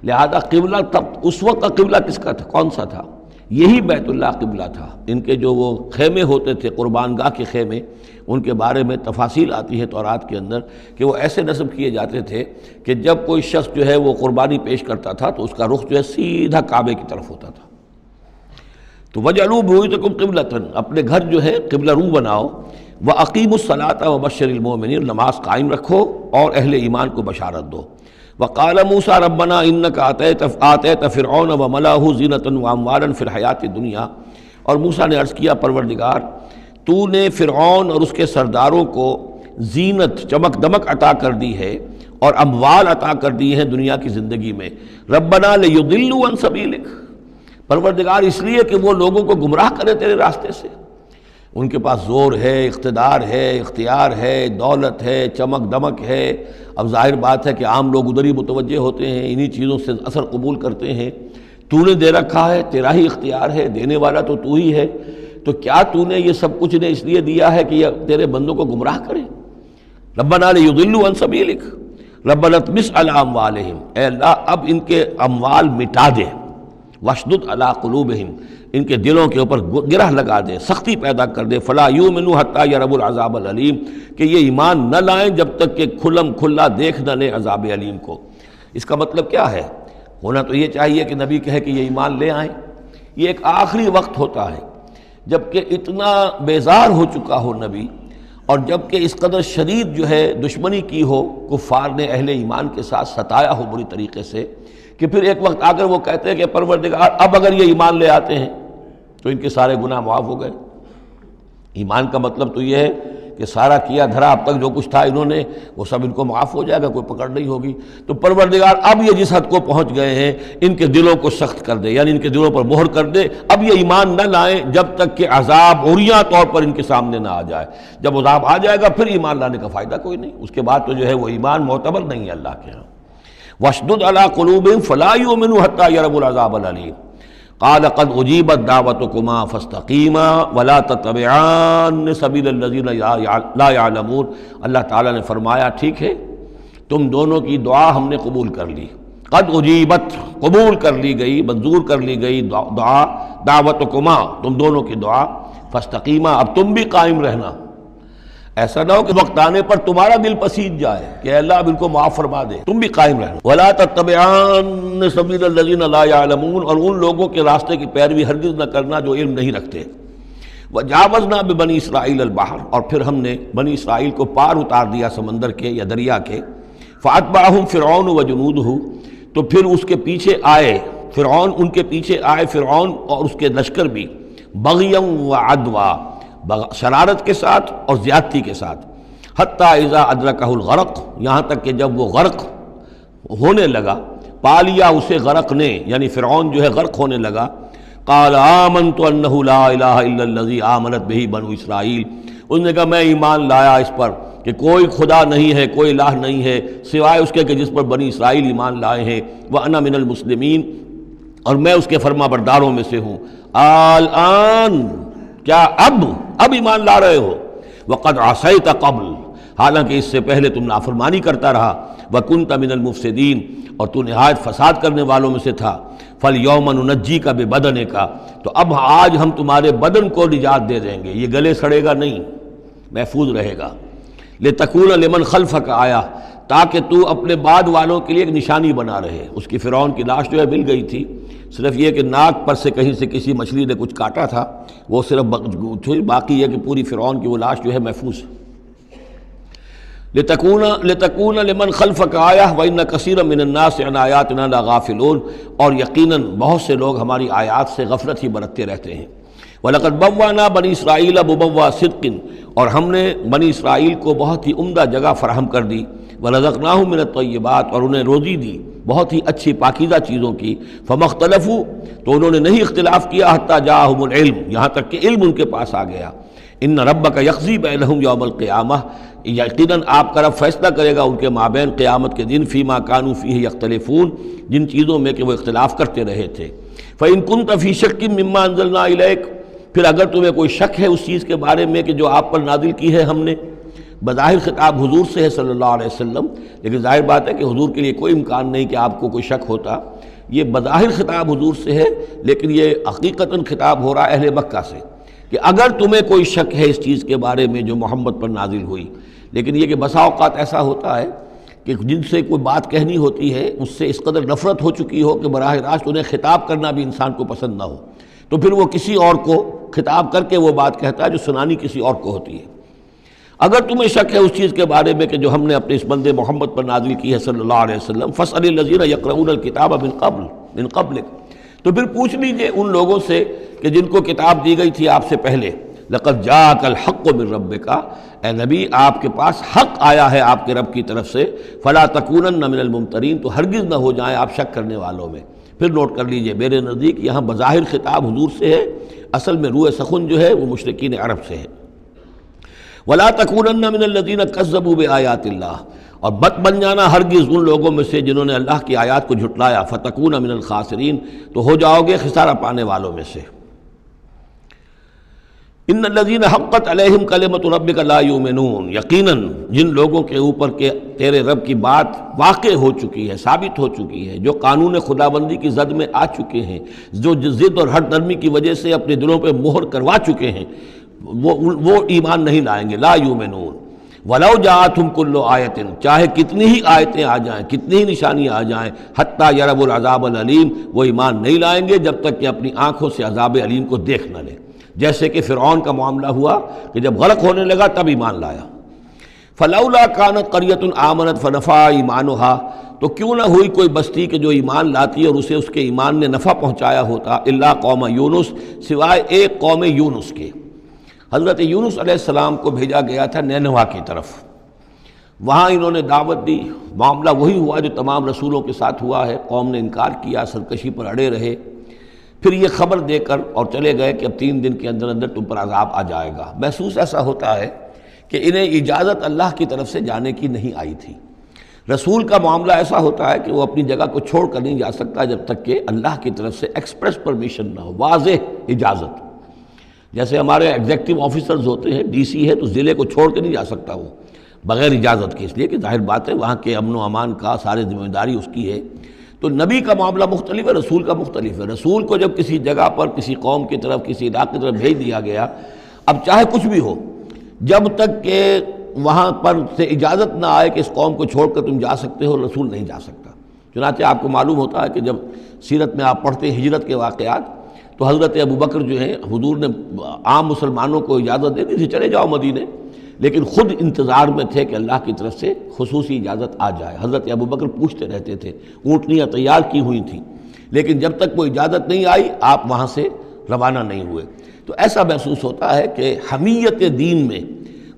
لہذا قبلہ تب اس وقت کا قبلہ کس کا تھا، کون سا تھا؟ یہی بیت اللہ قبلہ تھا۔ ان کے جو وہ خیمے ہوتے تھے قربان گاہ کے خیمے، ان کے بارے میں تفاصیل آتی ہے تورات کے اندر کہ وہ ایسے نصب کیے جاتے تھے کہ جب کوئی شخص جو ہے وہ قربانی پیش کرتا تھا تو اس کا رخ جو ہے سیدھا کعبے کی طرف ہوتا تھا۔ تو وَجْعَلُوا بُيُوتَكُمْ قِبْلَةً، اپنے گھر جو ہے قبلہ رو بناؤ، وَأَقِيمُوا الصَّلَاةَ وَبَشِّرِ الْمُؤْمِنِينَ، نماز قائم رکھو اور اہل ایمان کو بشارت دو۔ وَقَالَ مُوسَىٰ رَبَّنَا إِنَّكَ آتَيْتَ فِرْعَوْنَ وَمَلَأَهُ زِينَةً وَأَمْوَالًا فِي الْحَيَاةِ الدُّنْيَا، اور موسیٰ نے عرض کیا پروردگار تو نے فرعون اور اس کے سرداروں کو زینت چمک دمک عطا کر دی ہے اور اموال عطا کر دی ہیں دنیا کی زندگی میں۔ ربنا لیضلوا عن سبیلک، پروردگار اس لیے کہ وہ لوگوں کو گمراہ کرے تیرے راستے سے۔ ان کے پاس زور ہے، اقتدار ہے، اختیار ہے، دولت ہے، چمک دمک ہے۔ اب ظاہر بات ہے کہ عام لوگ ادھر ہی متوجہ ہوتے ہیں، انہی چیزوں سے اثر قبول کرتے ہیں۔ تو نے دے رکھا ہے، تیرا ہی اختیار ہے، دینے والا تو تو ہی ہے، تو کیا تو نے یہ سب کچھ نے اس لیے دیا ہے کہ یہ تیرے بندوں کو گمراہ کرے؟ ربنا لیضلوا عن سبیلک ربنا اطمس علی اموالہم، اے اللہ اب ان کے اموال مٹا دے، واشدد علی قلوبہم، ان کے دلوں کے اوپر گرہ لگا دے، سختی پیدا کر دے، فلا یؤمنوا حتی یروا العذاب العلیم، کہ یہ ایمان نہ لائیں جب تک کہ کھلم کھلا دیکھ نہ لیں عذاب علیم کو۔ اس کا مطلب کیا ہے؟ ہونا تو یہ چاہیے کہ نبی کہے کہ یہ ایمان لے آئیں، یہ ایک آخری وقت ہوتا ہے جبکہ اتنا بیزار ہو چکا ہو نبی، اور جبکہ اس قدر شدید جو ہے دشمنی کی ہو کفار نے اہل ایمان کے ساتھ، ستایا ہو بری طریقے سے، کہ پھر ایک وقت آ کر وہ کہتے ہیں کہ پروردگار اب اگر یہ ایمان لے آتے ہیں تو ان کے سارے گناہ معاف ہو گئے۔ ایمان کا مطلب تو یہ ہے کہ سارا کیا دھرا اب تک جو کچھ تھا انہوں نے وہ سب ان کو معاف ہو جائے گا، کوئی پکڑ نہیں ہوگی۔ تو پروردگار اب یہ جس حد کو پہنچ گئے ہیں ان کے دلوں کو سخت کر دے، یعنی ان کے دلوں پر مہر کر دے، اب یہ ایمان نہ لائیں جب تک کہ عذاب عریاں طور پر ان کے سامنے نہ آ جائے۔ جب عذاب آ جائے گا پھر ایمان لانے کا فائدہ کوئی نہیں، اس کے بعد تو جو ہے وہ ایمان معتبر نہیں ہے اللہ کے ہاں۔ واشدد علی قلوبہم فلا یؤمنوا حتی یروا العذاب العلیم، قال قد اجیبت دعوتکما فاستقیما ولا تتبعان سبیل الذین لا یعلمون۔ اللہ تعالیٰ نے فرمایا ٹھیک ہے تم دونوں کی دعا ہم نے قبول کر لی، قد اجیبت قبول کر لی گئی، منظور کر لی گئی دعا، دعوتکما تم دونوں کی دعا، فاستقیما اب تم بھی قائم رہنا۔ ایسا نہ ہو کہ وقت آنے پر تمہارا دل پسیج جائے کہ اے اللہ اب ان کو معاف فرما دے، تم بھی قائم رہنا۔ وَلَا تَتَّبِعَانَ سَبِيلَ الَّذِينَ لَا يَعْلَمُونَ، اور ان لوگوں کے راستے کی پیروی ہرگز نہ کرنا جو علم نہیں رکھتے۔ وَجَاوَزْنَا بِبَنِي إِسْرَائِيلَ الْبَحْرَ، اور پھر ہم نے بنی اسرائیل کو پار اتار دیا سمندر کے یا دریا کے۔ فَأَتْبَعَهُمْ فِرْعَوْنُ وَجُنُودُهُ، تو پھر اس کے پیچھے آئے فرعون، ان کے پیچھے آئے فرعون اور اس کے لشکر بھی، بغیًا وعدوا، شرارت کے ساتھ اور زیادتی کے ساتھ، حتی اذا ادرکہ الغرق، یہاں تک کہ جب وہ غرق ہونے لگا، پا لیا اسے غرق نے، یعنی فرعون جو ہے غرق ہونے لگا، قال آمنت انہ لا الہ الا الذی آمنت بہ بنو اسرائیل، اس نے کہا میں ایمان لایا اس پر کہ کوئی خدا نہیں ہے، کوئی الہ نہیں ہے سوائے اس کے کہ جس پر بنی اسرائیل ایمان لائے ہیں، وانا من المسلمین، اور میں اس کے فرما برداروں میں سے ہوں۔ الآن، کیا اب ایمان لا رہے ہو؟ وقد عصیت قبل، حالانکہ اس سے پہلے تم نافرمانی کرتا رہا، وکنت من المفسدین، اور تو نہایت فساد کرنے والوں میں سے تھا۔ فالیوم ننجیک ببدنک، تو اب آج ہم تمہارے بدن کو نجات دے دیں گے، یہ گلے سڑے گا نہیں، محفوظ رہے گا۔ لتکون لمن خلفک آیا، تاکہ تو اپنے بعد والوں کے لیے ایک نشانی بنا رہے۔ اس کی فرعون کی لاش جو ہے مل گئی تھی، صرف یہ کہ ناک پر سے کہیں سے کسی مچھلی نے کچھ کاٹا تھا، وہ صرف باقی یہ کہ پوری فرعون کی وہ لاش جو ہے محفوظ ہے۔ لتکون لمن خلفک آیہ وان کثیرا من الناس عن آیاتنا لغافلون، اور یقیناً بہت سے لوگ ہماری آیات سے غفلت ہی برتتے رہتے ہیں۔ وَلَقَدْ بَوَّأْنَا بَنِي إِسْرَائِيلَ مُبَوَّأَ صِدْقٍ، اور ہم نے بنی اسرائیل کو بہت ہی عمدہ جگہ فراہم کر دی۔ وَرَزَقْنَاهُم مِّنَ الطَّيِّبَاتِ، اور انہیں روزی دی بہت ہی اچھی پاکیزہ چیزوں کی۔ فَمَا اخْتَلَفُوا، تو انہوں نے نہیں اختلاف کیا، حتیٰ جاءہم العلم، یہاں تک کہ علم ان کے پاس آ گیا۔ ان ربک یقضی بینہم یوم القیامہ، یقیناً آپ کا رب فیصلہ کرے گا ان کے مابین قیامت کے دن، فیما کانوا فیہ یختلفون، جن چیزوں میں کہ وہ اختلاف کرتے رہے تھے۔ فإن كنت فی شک مما انزلنا الیک، پھر اگر تمہیں کوئی شک ہے اس چیز کے بارے میں کہ جو آپ پر نازل کی ہے ہم نے، بظاہر خطاب حضور سے ہے صلی اللہ علیہ وسلم، لیکن ظاہر بات ہے کہ حضور کے لیے کوئی امکان نہیں کہ آپ کو کوئی شک ہوتا، یہ بظاہر خطاب حضور سے ہے، لیکن یہ حقیقتاً خطاب ہو رہا ہے اہل مکہ سے، کہ اگر تمہیں کوئی شک ہے اس چیز کے بارے میں جو محمد پر نازل ہوئی۔ لیکن یہ کہ بسا اوقات ایسا ہوتا ہے کہ جن سے کوئی بات کہنی ہوتی ہے اس سے اس قدر نفرت ہو چکی ہو کہ براہ راست انہیں خطاب کرنا بھی انسان کو پسند نہ ہو، تو پھر وہ کسی اور کو خطاب کر کے وہ بات کہتا ہے جو سنانی کسی اور کو ہوتی ہے۔ اگر تمہیں شک ہے اس چیز کے بارے میں کہ جو ہم نے اپنے اس بندے محمد پر نازل کی ہے صلی اللہ علیہ وسلم، فاسأل الذین یقرؤون الکتاب من قبلک، تو پھر پوچھ لیجئے ان لوگوں سے کہ جن کو کتاب دی گئی تھی آپ سے پہلے۔ لقد جاءک الحق من ربک، اے نبی آپ کے پاس حق آیا ہے آپ کے رب کی طرف سے، فلا تکونن من الممترین، تو ہرگز نہ ہو جائیں آپ شک کرنے والوں میں۔ پھر نوٹ کر لیجئے میرے نزدیک یہاں بظاہر خطاب حضور سے ہے، اصل میں روح سخن جو ہے وہ مشرکین عرب سے ہے۔ ولا تکونن من الذین کذبوا بآیات اللہ، اور بد بن جانا ہرگز ان لوگوں میں سے جنہوں نے اللہ کی آیات کو جھٹلایا، فتکون من الخاسرین، تو ہو جاؤ گے خسارہ پانے والوں میں سے۔ ان الذین حقت علیہم کلمۃ ربک لا یؤمنون، یقیناً جن لوگوں کے اوپر کہ تیرے رب کی بات واقع ہو چکی ہے، ثابت ہو چکی ہے، جو قانون خداوندی کی زد میں آ چکے ہیں، جو ضد اور ہٹ نرمی کی وجہ سے اپنے دلوں پہ مہر کروا چکے ہیں، وہ ایمان نہیں لائیں گے۔ لا یؤمنون ولو جاءتہم کل آیۃ، چاہے کتنی ہی آیتیں آ جائیں، کتنی ہی نشانیاں آ جائیں، حتیٰ یروا العذاب العلیم، وہ ایمان نہیں لائیں گے جب تک کہ اپنی آنکھوں سے عذاب علیم کو دیکھ نہ لیں۔ جیسے کہ فرعون کا معاملہ ہوا کہ جب غرق ہونے لگا تب ایمان لایا۔ فلولا کانت قریۃ آمنت فنفعها ایمانها، تو کیوں نہ ہوئی کوئی بستی کہ جو ایمان لاتی اور اسے اس کے ایمان نے نفع پہنچایا ہوتا، الا قوم یونس، سوائے ایک قوم یونس کے۔ حضرت یونس علیہ السلام کو بھیجا گیا تھا نینوا کی طرف، وہاں انہوں نے دعوت دی، معاملہ وہی ہوا جو تمام رسولوں کے ساتھ ہوا ہے، قوم نے انکار کیا، سرکشی پر اڑے رہے، پھر یہ خبر دے کر اور چلے گئے کہ اب 3 دن کے اندر اندر تم پر عذاب آ جائے گا۔ محسوس ایسا ہوتا ہے کہ انہیں اجازت اللہ کی طرف سے جانے کی نہیں آئی تھی۔ رسول کا معاملہ ایسا ہوتا ہے کہ وہ اپنی جگہ کو چھوڑ کر نہیں جا سکتا جب تک کہ اللہ کی طرف سے ایکسپریس پرمیشن نہ ہو، واضح اجازت۔ جیسے ہمارے ایگزیکٹو آفیسرز ہوتے ہیں، ڈی سی ہے تو ضلع کو چھوڑ کے نہیں جا سکتا وہ بغیر اجازت کے، اس لیے کہ ظاہر بات ہے وہاں کے امن و امان کا سارے ذمہ داری اس کی ہے۔ تو نبی کا معاملہ مختلف ہے، رسول کا مختلف ہے۔ رسول کو جب کسی جگہ پر کسی قوم کی طرف کسی علاقے کی طرف بھیج دیا گیا، اب چاہے کچھ بھی ہو، جب تک کہ وہاں پر سے اجازت نہ آئے کہ اس قوم کو چھوڑ کر تم جا سکتے ہو، رسول نہیں جا سکتا۔ چنانچہ آپ کو معلوم ہوتا ہے کہ جب سیرت میں آپ پڑھتے ہیں ہجرت کے واقعات، تو حضرت ابوبکر جو ہیں، حضور نے عام مسلمانوں کو اجازت دے دی تھی چلے جاؤ مدینے، لیکن خود انتظار میں تھے کہ اللہ کی طرف سے خصوصی اجازت آ جائے۔ حضرت ابوبکر پوچھتے رہتے تھے، اونٹنیاں تیار کی ہوئی تھیں، لیکن جب تک وہ اجازت نہیں آئی آپ وہاں سے روانہ نہیں ہوئے۔ تو ایسا محسوس ہوتا ہے کہ حمیت دین میں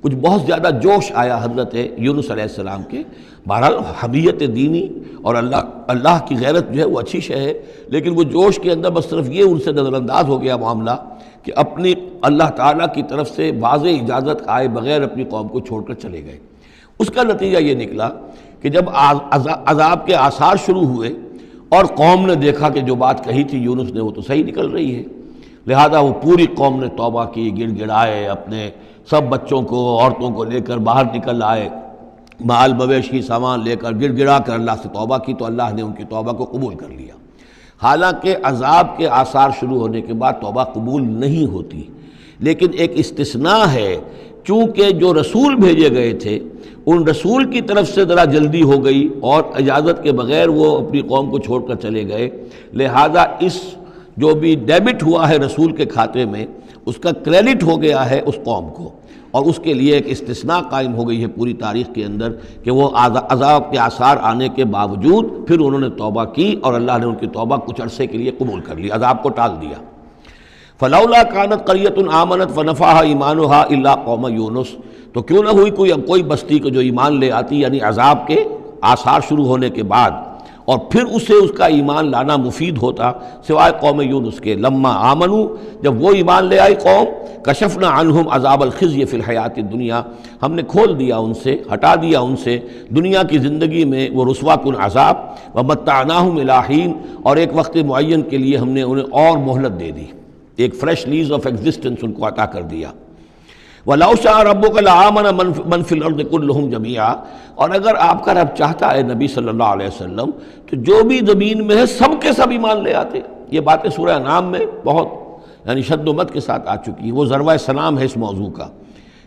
کچھ بہت زیادہ جوش آیا حضرت یونس علیہ السلام کے۔ بہرحال حمیت دینی اور اللہ کی غیرت جو ہے وہ اچھی شے ہے، لیکن وہ جوش کے اندر بس صرف یہ ان سے نظر انداز ہو گیا معاملہ کہ اپنی اللہ تعالیٰ کی طرف سے واضح اجازت آئے بغیر اپنی قوم کو چھوڑ کر چلے گئے۔ اس کا نتیجہ یہ نکلا کہ جب عذاب کے آثار شروع ہوئے اور قوم نے دیکھا کہ جو بات کہی تھی یونس نے وہ تو صحیح نکل رہی ہے، لہذا وہ پوری قوم نے توبہ کی، گڑ گڑائے، اپنے سب بچوں کو عورتوں کو لے کر باہر نکل آئے، مال مویشی سامان لے کر گڑ گڑا کر اللہ سے توبہ کی، تو اللہ نے ان کی توبہ کو قبول کر لیا۔ حالانکہ عذاب کے آثار شروع ہونے کے بعد توبہ قبول نہیں ہوتی، لیکن ایک استثناء ہے، چونکہ جو رسول بھیجے گئے تھے ان رسول کی طرف سے ذرا جلدی ہو گئی اور اجازت کے بغیر وہ اپنی قوم کو چھوڑ کر چلے گئے، لہذا اس جو بھی ڈیبٹ ہوا ہے رسول کے کھاتے میں اس کا کریڈٹ ہو گیا ہے اس قوم کو، اور اس کے لیے ایک استثناء قائم ہو گئی ہے پوری تاریخ کے اندر کہ وہ عذاب کے آثار آنے کے باوجود پھر انہوں نے توبہ کی اور اللہ نے ان کی توبہ کچھ عرصے کے لیے قبول کر لی، عذاب کو ٹال دیا۔ فلولا کانت قریۃ آمنت فنفعها ایمانها الا قوم یونس، تو کیوں نہ ہوئی کوئی بستی کو جو ایمان لے آتی، یعنی عذاب کے آثار شروع ہونے کے بعد، اور پھر اسے اس کا ایمان لانا مفید ہوتا، سوائے قوم یونس کے۔ لما آمنوا، جب وہ ایمان لے آئی قوم، کشفنا عنہم عذاب الخزي فی الحیات الدنیا، ہم نے کھول دیا ان سے، ہٹا دیا ان سے دنیا کی زندگی میں وہ رسوا کن عذاب، ومتعناہم الی حین، اور ایک وقت معین کے لیے ہم نے انہیں اور مہلت دے دی، ایک فریش لیز آف ایگزسٹنس ان کو عطا کر دیا۔ وَلَوْ شَاءَ رَبُّكَ لَآمَنَ مَنْ فِي الْأَرْضِ كُلُّهُمْ جَمِيعًا، اور اگر آپ کا رب چاہتا ہے نبی صلی اللہ علیہ وسلم تو جو بھی زمین میں ہے سب کے سب ایمان لے آتے۔ یہ باتیں سورہ انعام میں بہت یعنی شد و مت کے ساتھ آ چکی ہیں، وہ ذروہ سلام ہے اس موضوع کا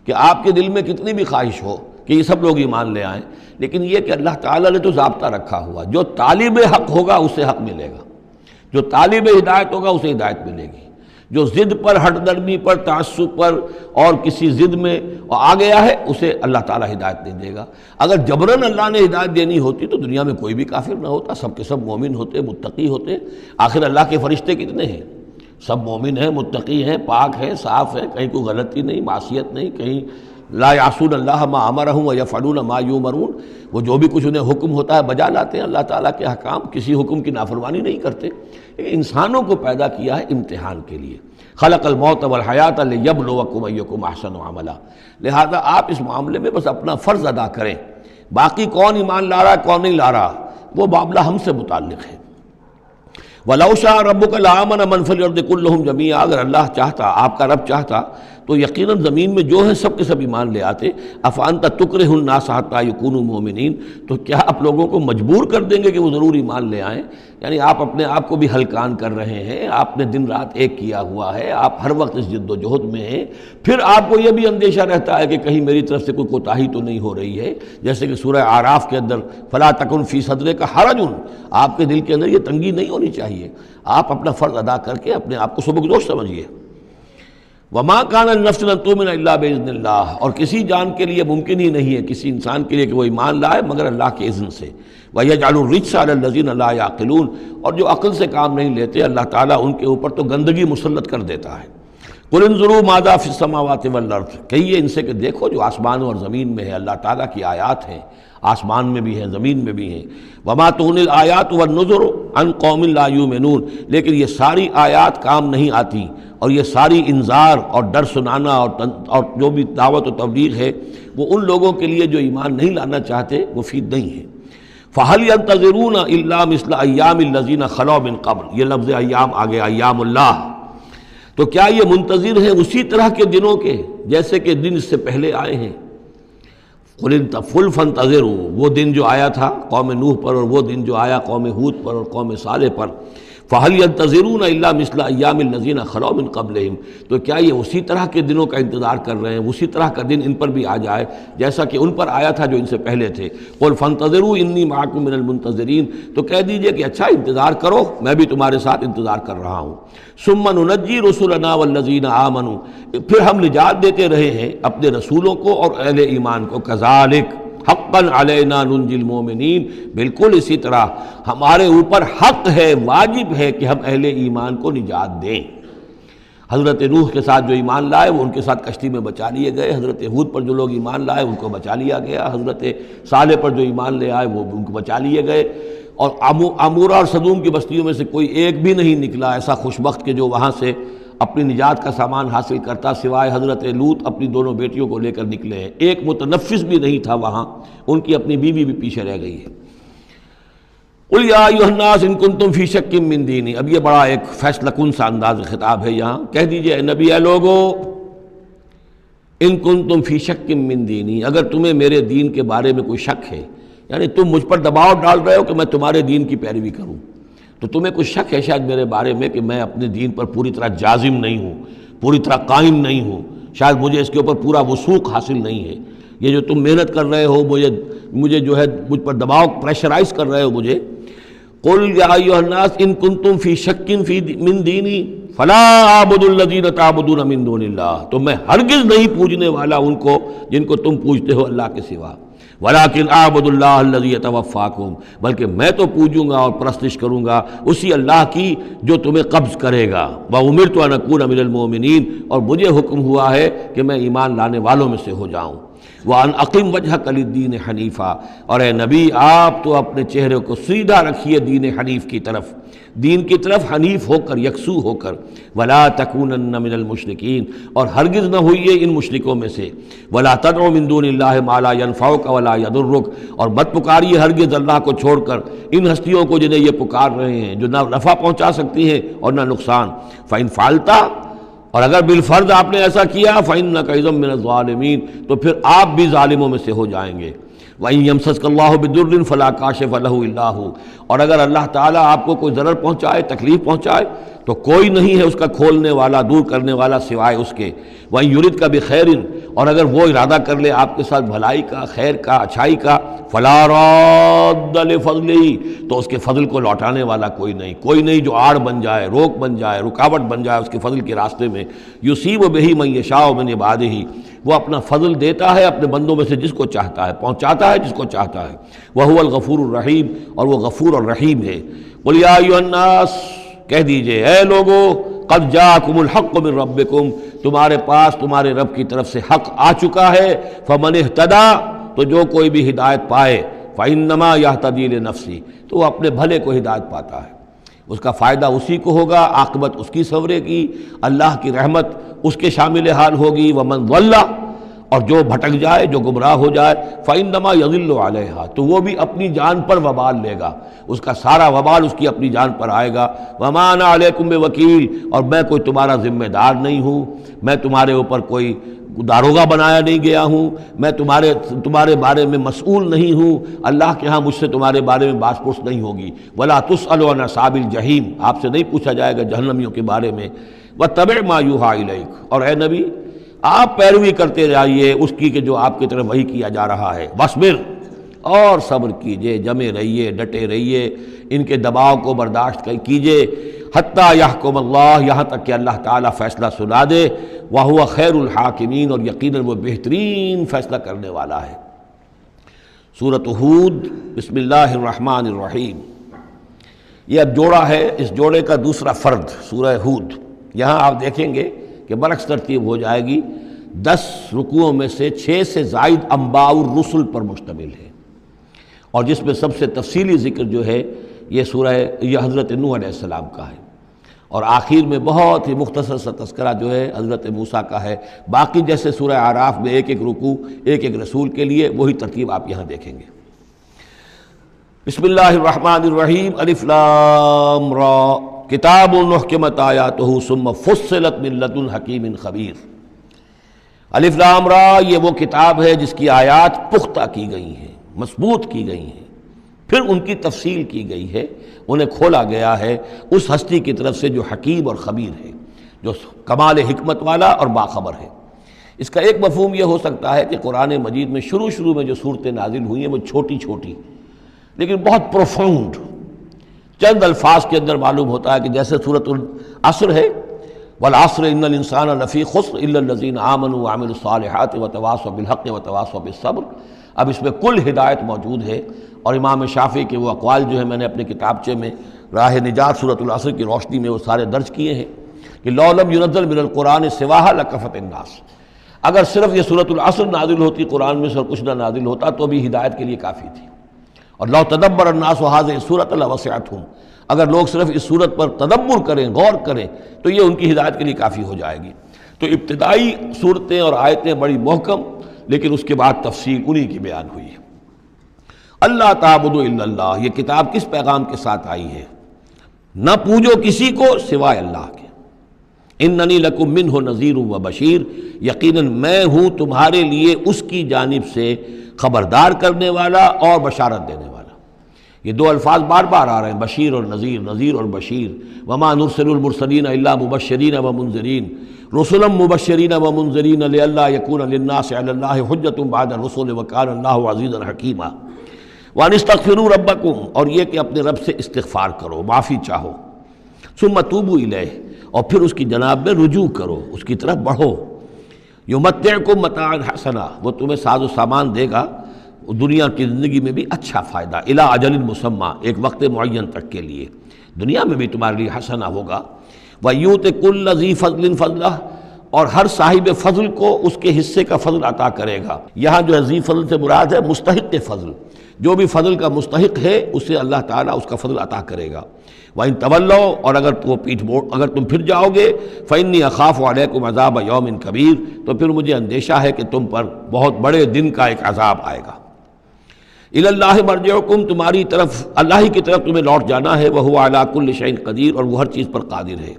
کہ آپ کے دل میں کتنی بھی خواہش ہو کہ یہ سب لوگ ایمان لے آئیں، لیکن یہ کہ اللہ تعالیٰ نے تو ضابطہ رکھا ہوا، جو طالب حق ہوگا اسے حق ملے گا، جو طالب ہدایت ہوگا اسے ہدایت ملے گی، جو ضد پر، ہٹ درمی پر، تعصب پر اور کسی ضد میں آ گیا ہے اسے اللہ تعالیٰ ہدایت نہیں دے گا۔ اگر جبراً اللہ نے ہدایت دینی ہوتی تو دنیا میں کوئی بھی کافر نہ ہوتا، سب کے سب مومن ہوتے، متقی ہوتے۔ آخر اللہ کے فرشتے کتنے ہیں؟ سب مومن ہیں، متقی ہیں، پاک ہیں، صاف ہیں، کہیں کوئی غلطی نہیں، معصیت نہیں، کہیں لا یعصون اللہ ما امرہم ویفعلون ما یؤمرون، وہ جو بھی کچھ انہیں حکم ہوتا ہے بجا لاتے ہیں اللہ تعالیٰ کے احکام، کسی حکم کی نافرمانی نہیں کرتے۔ انسانوں کو پیدا کیا ہے امتحان کے لیے، خلق الموت والحیات لیبلوکم ایکم احسن عملا، لہذا آپ اس معاملے میں بس اپنا فرض ادا کریں، باقی کون ایمان لا رہا ہے کون نہیں لا رہا وہ معاملہ ہم سے متعلق ہے۔ وَلَوْ شَاءَ رَبُّكَ لَآمَنَ مَنْ فِي الْأَرْضِ كُلُّهُمْ جَمِيعًا، اگر اللہ چاہتا، آپ کا رب چاہتا تو یقیناً زمین میں جو ہے سب کے سب ایمان لے آتے۔ أَفَأَنْتَ تُكْرِهُ النَّاسَ حَتَّى يَكُونُوا مُؤْمِنِينَ، تو کیا آپ لوگوں کو مجبور کر دیں گے کہ وہ ضرور ایمان لے آئیں؟ یعنی آپ اپنے آپ کو بھی ہلکان کر رہے ہیں، آپ نے دن رات ایک کیا ہوا ہے، آپ ہر وقت اس جد و جہد میں ہیں، پھر آپ کو یہ بھی اندیشہ رہتا ہے کہ کہیں میری طرف سے کوئی کوتاہی تو نہیں ہو رہی ہے، جیسے کہ سورہ اعراف کے اندر فَلَا تَكُنْ فِي صَدْرِكَ حَرَجٌ، آپ کے دل کے اندر یہ تنگی نہیں ہونی چاہیے، آپ اپنا فرض ادا کر کے اپنے آپ کو سبکدوش سمجھیے۔ وَمَا كَانَ لِنَفْسٍ أَن تُؤْمِنَ إِلَّا بِإِذْنِ اللَّهِ، اور کسی جان کے لیے ممکن ہی نہیں ہے، کسی انسان کے لیے کہ وہ ایمان لائے مگر اللہ کے اذن سے۔ وَيَجْعَلُ الرِّجْسَ عَلَى الَّذِينَ لَا يَعْقِلُونَ، اور جو عقل سے کام نہیں لیتے اللہ تعالیٰ ان کے اوپر تو گندگی مسلط کر دیتا ہے۔ قُلِ انظُرُوا مَاذَا فِي السَّمَاوَاتِ وَالْأَرْضِ، کہیے ان سے کہ دیکھو جو آسمانوں اور زمین میں ہے اللہ تعالیٰ کی آیات ہیں، آسمان میں بھی ہیں زمین میں بھی ہیں۔ وَمَا تُغْنِ الْآيَاتُ وَالنُّذُرُ عَنْ قَوْمٍ لَا يُؤْمِنُونَ، لیکن یہ ساری آیات کام نہیں آتی، اور یہ ساری انذار اور ڈر سنانا اور جو بھی دعوت و تبلیغ ہے وہ ان لوگوں کے لیے جو ایمان نہیں لانا چاہتے مفید نہیں ہے۔ فَهَلْ يَنْتَظِرُونَ إِلَّا مِثْلَ أَيَّامِ الَّذِينَ خَلَوْا مِن قَبْلُ، یہ لفظ ایام آگے ایام اللہ، تو کیا یہ منتظر ہیں اسی طرح کے دنوں کے جیسے کہ دن اس سے پہلے آئے ہیں؟ قُلْ فَانْتَظِرُوا، وہ دن جو آیا تھا قوم نوح پر، اور وہ دن جو آیا قوم ہود پر اور قوم صالح پر۔ فَهَلْ يَنْتَظِرُونَ إِلَّا مِثْلَ أَيَّامِ الَّذِينَ خَلَوْا مِن قَبْلِهِمْ، تو کیا یہ اسی طرح کے دنوں کا انتظار کر رہے ہیں، اسی طرح کا دن ان پر بھی آ جائے جیسا کہ ان پر آیا تھا جو ان سے پہلے تھے؟ قُلْ فَانْتَظِرُوا إِنِّي مَعَكُم مِّنَ الْمُنتَظِرِينَ، تو کہہ دیجئے کہ اچھا انتظار کرو، میں بھی تمہارے ساتھ انتظار کر رہا ہوں۔ ثُمَّ نُنَجِّي رُسُلَنَا وَالَّذِينَ آمَنُوا، پھر ہم نجات دیتے رہے ہیں اپنے رسولوں کو اور اہل ایمان کو۔ كَذَلِكَ حقاً علینا ننجی المومنین، بالکل اسی طرح ہمارے اوپر حق ہے، واجب ہے کہ ہم اہل ایمان کو نجات دیں۔ حضرت نوح کے ساتھ جو ایمان لائے وہ ان کے ساتھ کشتی میں بچا لیے گئے، حضرت ہود پر جو لوگ ایمان لائے ان کو بچا لیا گیا، حضرت صالح پر جو ایمان لے آئے وہ ان کو بچا لیے گئے، اور عمورہ اور صدوم کی بستیوں میں سے کوئی ایک بھی نہیں نکلا ایسا خوشبخت کہ جو وہاں سے اپنی نجات کا سامان حاصل کرتا، سوائے حضرت لوط اپنی دونوں بیٹیوں کو لے کر نکلے ہیں، ایک متنفس بھی نہیں تھا وہاں، ان کی اپنی بیوی بھی پیچھے رہ گئی ہے۔ قُلْ يَا أَيُّهَا النَّاسُ إِن كُنتُمْ فِي شَكٍّ مِّن دِينِي، اب یہ بڑا ایک فیصلہ کن سا انداز خطاب ہے یہاں، کہہ دیجئے اے نبی، اے لوگو، إِن كُنتُمْ فِي شَكٍّ مِّن دِينِي، اگر تمہیں میرے دین کے بارے میں کوئی شک ہے، یعنی تم مجھ پر دباؤ ڈال رہے ہو کہ میں تمہارے دین کی پیروی کروں، تو تمہیں کچھ شک ہے شاید میرے بارے میں کہ میں اپنے دین پر پوری طرح جازم نہیں ہوں، پوری طرح قائم نہیں ہوں، شاید مجھے اس کے اوپر پورا وثوق حاصل نہیں ہے، یہ جو تم محنت کر رہے ہو، مجھے جو ہے مجھ پر دباؤ پریشرائز کر رہے ہو مجھے۔ قل یا ایھا الناس ان کنتم فی شک من دینی فلا اعبد الذین تعبدون من دون اللہ، تو میں ہرگز نہیں پوجنے والا ان کو جن کو تم پوجتے ہو اللہ کے سوا، ولیکن اعبد اللہ الذی یتوفاکم، بلکہ میں تو پوجوں گا اور پرستش کروں گا اسی اللہ کی جو تمہیں قبض کرے گا۔ وامرت ان اکون من المؤمنین، اور مجھے حکم ہوا ہے کہ میں ایمان لانے والوں میں سے ہو جاؤں۔ وَأَنْ أَقِمْ وَجْهَكَ لِلدِّينِ حَنِيفًا، اور اے نبی آپ تو اپنے چہرے کو سیدھا رکھیے دین حنیف کی طرف، دین کی طرف حنیف ہو کر، یکسو ہو کر۔ وَلَا تَكُونَنَّ مِنَ الْمُشْرِكِينَ، اور ہرگز نہ ہوئیے ان مشرکوں میں سے۔ وَلَا تَدْعُ مِن دُونِ اللَّهِ مَا لَا يَنفَعُكَ وَلَا يَضُرُّكَ، اور مت پکاریے ہرگز اللہ کو چھوڑ کر ان ہستیوں کو جنہیں یہ پکار رہے ہیں، جو نہ نفع پہنچا سکتی ہیں اور نہ نقصان۔ فَإِنْ فَعَلْتَ، اور اگر بالفرض آپ نے ایسا کیا، فَإِنَّكَ إِذًا مِّنَ الظَّالِمِينَ، تو پھر آپ بھی ظالموں میں سے ہو جائیں گے۔ وَإِن يَمْسَسْكَ اللَّهُ بِضُرٍّ فَلَا كَاشِفَ لَهُ إِلَّا هُوَ، اور اگر اللہ تعالیٰ آپ کو کوئی ضرر پہنچائے، تکلیف پہنچائے، تو کوئی نہیں ہے اس کا کھولنے والا، دور کرنے والا سوائے اس کے۔ وَإِن يُرِدْكَ بِخَيْرٍ، اور اگر وہ ارادہ کر لے آپ کے ساتھ بھلائی کا، خیر کا، اچھائی کا، فَلَا رَادَّ لِفَضْلِهِ، تو اس کے فضل کو لوٹانے والا کوئی نہیں جو آڑ بن جائے، روک بن جائے، رکاوٹ بن جائے اس کے فضل کے راستے میں۔ یُصِیبُ بِهِ مَن یَشَاءُ مِنْ عِبَادِهِ، وہ اپنا فضل دیتا ہے اپنے بندوں میں سے جس کو چاہتا ہے، پہنچاتا ہے جس کو چاہتا ہے۔ وَهُوَ الْغَفُورُ الرَّحِيمُ، اور وہ غفور اور رحیم ہے۔ قُلْ یَا أَیُّھَا النَّاسُ، کہہ دیجئے اے لوگو، قَدْ جَاءَکُمُ الْحَقُّ مِن رَبِّکُم، تمہارے پاس تمہارے رب کی طرف سے حق آ چکا ہے۔ فَمَنِ اهْتَدَىٰ، تو جو کوئی بھی ہدایت پائے، فَإِنَّمَا يَهْتَدِي لِنَفْسِهِ، تو وہ اپنے بھلے کو ہدایت پاتا ہے، اس کا فائدہ اسی کو ہوگا، عاقبت اس کی سنورے گی، اللہ کی رحمت اس کے شامل حال ہوگی۔ وَمَنْ ضَلَّ، اور جو بھٹک جائے، جو گمراہ ہو جائے، فَإِنَّمَا يَضِلُّ عَلَيْهَا، تو وہ بھی اپنی جان پر وبال لے گا، اس کا سارا وبال اس کی اپنی جان پر آئے گا۔ وَمَا أَنَا عَلَيْكُمْ بِوَكِيلٍ، اور میں کوئی تمہارا ذمہ دار نہیں ہوں، میں تمہارے اوپر کوئی داروغہ بنایا نہیں گیا ہوں، میں تمہارے بارے میں مسئول نہیں ہوں، اللہ کے ہاں مجھ سے تمہارے بارے میں باس پرس نہیں ہوگی۔ وَلَا تُسْأَلُ عَنْ أَصْحَابِ الْجَحِيمِ، آپ سے نہیں پوچھا جائے گا جہنمیوں کے بارے میں۔ وَاتَّبِعْ مَا يُوحَىٰ إِلَيْكَ، اور اے نبی آپ پیروی کرتے رہیے اس کی کہ جو آپ کی طرف وحی کیا جا رہا ہے۔ وَاصْبِرْ، اور صبر کیجئے، جمے رہیے، ڈٹے رہیے، ان کے دباؤ کو برداشت کیجئے۔ حتیٰ یحکم اللہ، یہاں تک کہ اللہ تعالیٰ فیصلہ سنا دے۔ وَهُوَ خَيْرُ الْحَاكِمِينَ، اور یقیناً وہ بہترین فیصلہ کرنے والا ہے۔ سورۃ ہود، بسم اللہ الرحمن الرحیم، یہ اب جوڑا ہے، اس جوڑے کا دوسرا فرد سورہ ہود۔ یہاں آپ دیکھیں گے کہ برعکس ترتیب ہو جائے گی، 10 رکوعوں میں سے 6 سے زائد انباء الرسل پر مشتمل ہے، اور جس میں سب سے تفصیلی ذکر جو ہے یہ حضرت نوح علیہ السلام کا ہے، اور آخر میں بہت ہی مختصر سا تذکرہ جو ہے حضرت موسیٰ کا ہے۔ باقی جیسے سورہ اعراف میں ایک رکوع ایک رسول کے لیے، وہی ترتیب آپ یہاں دیکھیں گے۔ بسم اللہ الرحمن الرحیم، الف لام را، کتاب احکمت آیاتہ ثم فصلت من لدن حکیم خبیر۔ الف لام را، یہ وہ کتاب ہے جس کی آیات پختہ کی گئی ہیں، مضبوط کی گئی ہیں، پھر ان کی تفصیل کی گئی ہے، انہیں کھولا گیا ہے اس ہستی کی طرف سے جو حکیم اور خبیر ہے، جو کمال حکمت والا اور باخبر ہے۔ اس کا ایک مفہوم یہ ہو سکتا ہے کہ قرآن مجید میں شروع میں جو صورتیں نازل ہوئی ہیں وہ چھوٹی چھوٹی لیکن بہت پروفاؤنڈ، چند الفاظ کے اندر معلوم ہوتا ہے کہ جیسے سورۃ العصر ہے، والعصر ان الانسان لفی خسر الا الذین آمنوا وعملوا الصالحات وتواصوا بالحق وتواصوا بالصبر۔ اب اس میں کل ہدایت موجود ہے، اور امام شافعی کے وہ اقوال جو ہیں میں نے اپنے کتابچے میں راہ نجات سورۃ العصر کی روشنی میں وہ سارے درج کیے ہیں کہ لو لم ينزل من القرآن سواها لکفت الناس، اگر صرف یہ سورۃ العصر نازل ہوتی قرآن میں سے اور کچھ نہ نازل ہوتا تو بھی ہدایت کے لیے کافی تھی۔ اور لو تدبر الناس هذه السورۃ لوسعتهم، اگر لوگ صرف اس صورت پر تدبر کریں، غور کریں، تو یہ ان کی ہدایت کے لیے کافی ہو جائے گی۔ تو ابتدائی صورتیں اور آیتیں بڑی محکم، لیکن اس کے بعد تفصیل انہی کی بیان ہوئی ہے۔ اللہ تعبدوا الا اللہ، یہ کتاب کس پیغام کے ساتھ آئی ہے؟ نہ پوجو کسی کو سوائے اللہ کے۔ اننی لکم منہ نذیر و بشیر، یقیناً میں ہوں تمہارے لیے اس کی جانب سے خبردار کرنے والا اور بشارت دینے والا۔ یہ دو الفاظ بار بار آ رہے ہیں، بشیر اور نذیر، نذیر اور بشیر۔ وما نرسل المرسلین الا مبشرین و منذرین، رسلا مبشرین ومنذرین لئلا یکون للناس علی اللہ حجۃ بعد الرسل وکان اللہ عزیزا حکیما وان استغفروا ربکم، اور یہ کہ اپنے رب سے استغفار کرو، معافی چاہو، ثم توبوا الیہ، اور پھر اس کی جناب میں رجوع کرو، اس کی طرف بڑھو، یمتعکم متاعا حسنا، وہ تمہیں ساز و سامان دے گا دنیا کی زندگی میں بھی اچھا فائدہ، الی اجل مسمی، ایک وقت معین تک کے لیے، دنیا میں بھی تمہارے لیے حسنا ہوگا، وَيُؤْتِ كُلَّ ذِي فَضْلٍ فَضْلَهُ، اور ہر صاحب فضل کو اس کے حصے کا فضل عطا کرے گا۔ یہاں جو ہے ذی فضل سے مراد ہے مستحق فضل، جو بھی فضل کا مستحق ہے اسے اللہ تعالیٰ اس کا فضل عطا کرے گا۔ وَإِن تَوَلَّوْا، اور اگر تم پھر جاؤ گے، فَإِنِّي أَخَافُ عَلَيْكُمْ عَذَابَ يَوْمٍ كَبِيرٍ، تو پھر مجھے اندیشہ ہے کہ تم پر بہت بڑے دن کا ایک عذاب آئے گا۔ الی اللہ مرجعکم، تمہاری طرف اللہ ہی کی طرف تمہیں لوٹ جانا ہے، وہو علی کل شیء قدیر، اور وہ ہر چیز پر قادر ہے۔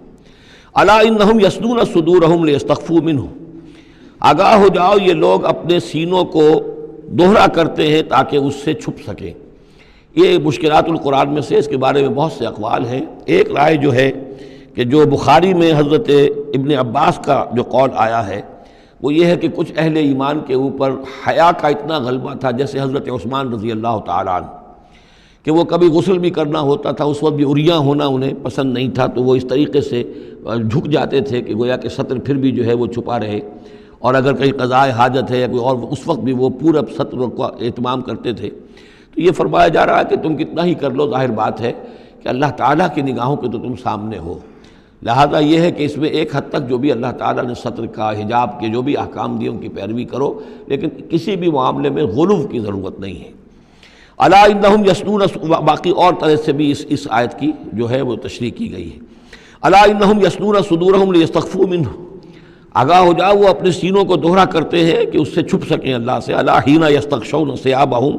الا انہم یثنون صدورہم لیستخفوا منہ، آگاہ ہو جاؤ یہ لوگ اپنے سینوں کو دوہرا کرتے ہیں تاکہ اس سے چھپ سکیں۔ یہ مشکلات القرآن میں سے اس کے بارے میں بہت سے اقوال ہیں۔ ایک رائے جو ہے کہ جو بخاری میں حضرت ابن عباس کا جو قول آیا ہے وہ یہ ہے کہ کچھ اہل ایمان کے اوپر حیا کا اتنا غلبہ تھا، جیسے حضرت عثمان رضی اللہ تعالیٰ عنہ، کہ وہ کبھی غسل بھی کرنا ہوتا تھا، اس وقت بھی عریاں ہونا انہیں پسند نہیں تھا، تو وہ اس طریقے سے جھک جاتے تھے کہ گویا کہ سطر پھر بھی جو ہے وہ چھپا رہے، اور اگر کہیں قضائے حاجت ہے یا کوئی اور، اس وقت بھی وہ پورا سطر کا اہتمام کرتے تھے۔ تو یہ فرمایا جا رہا ہے کہ تم کتنا ہی کر لو، ظاہر بات ہے کہ اللہ تعالیٰ کی نگاہوں کے تو تم سامنے ہو، لہذا یہ ہے کہ اس میں ایک حد تک جو بھی اللہ تعالیٰ نے سطر کا، حجاب کے جو بھی احکام دیے ان کی پیروی کرو، لیکن کسی بھی معاملے میں غلو کی ضرورت نہیں ہے۔ الا انہم یثنون، باقی اور طرح سے بھی اس آیت کی جو ہے وہ تشریح کی گئی ہے۔ الا انہم یثنون صدورہم لیستخفوا منہ، آگاہ ہو جاؤ وہ اپنے سینوں کو دوہرا کرتے ہیں کہ اس سے چھپ سکیں اللہ سے۔ الا حین یستغشون ثیابہم،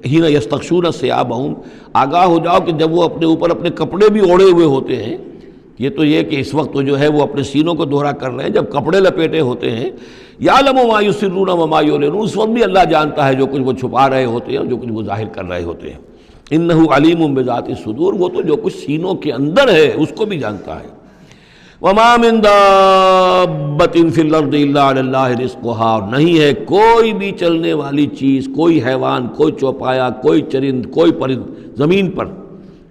حین یستغشون ثیابہم، آگاہ ہو جاؤ کہ جب وہ اپنے اوپر اپنے کپڑے بھی اوڑھے ہوئے ہوتے ہیں، یہ تو یہ کہ اس وقت تو جو ہے وہ اپنے سینوں کو دوہرا کر رہے ہیں، جب کپڑے لپیٹے ہوتے ہیں، یعلم ما یسرون وما یعلنون، اس وقت بھی اللہ جانتا ہے جو کچھ وہ چھپا رہے ہوتے ہیں اور جو کچھ وہ ظاہر کر رہے ہوتے ہیں۔ انہ علیم بذات الصدور، وہ تو جو کچھ سینوں کے اندر ہے اس کو بھی جانتا ہے۔ وما من دابۃ فی الارض الا علی اللہ رزقها، اور نہیں ہے کوئی بھی چلنے والی چیز، کوئی حیوان، کوئی چوپایا، کوئی چرند، کوئی پرند، زمین پر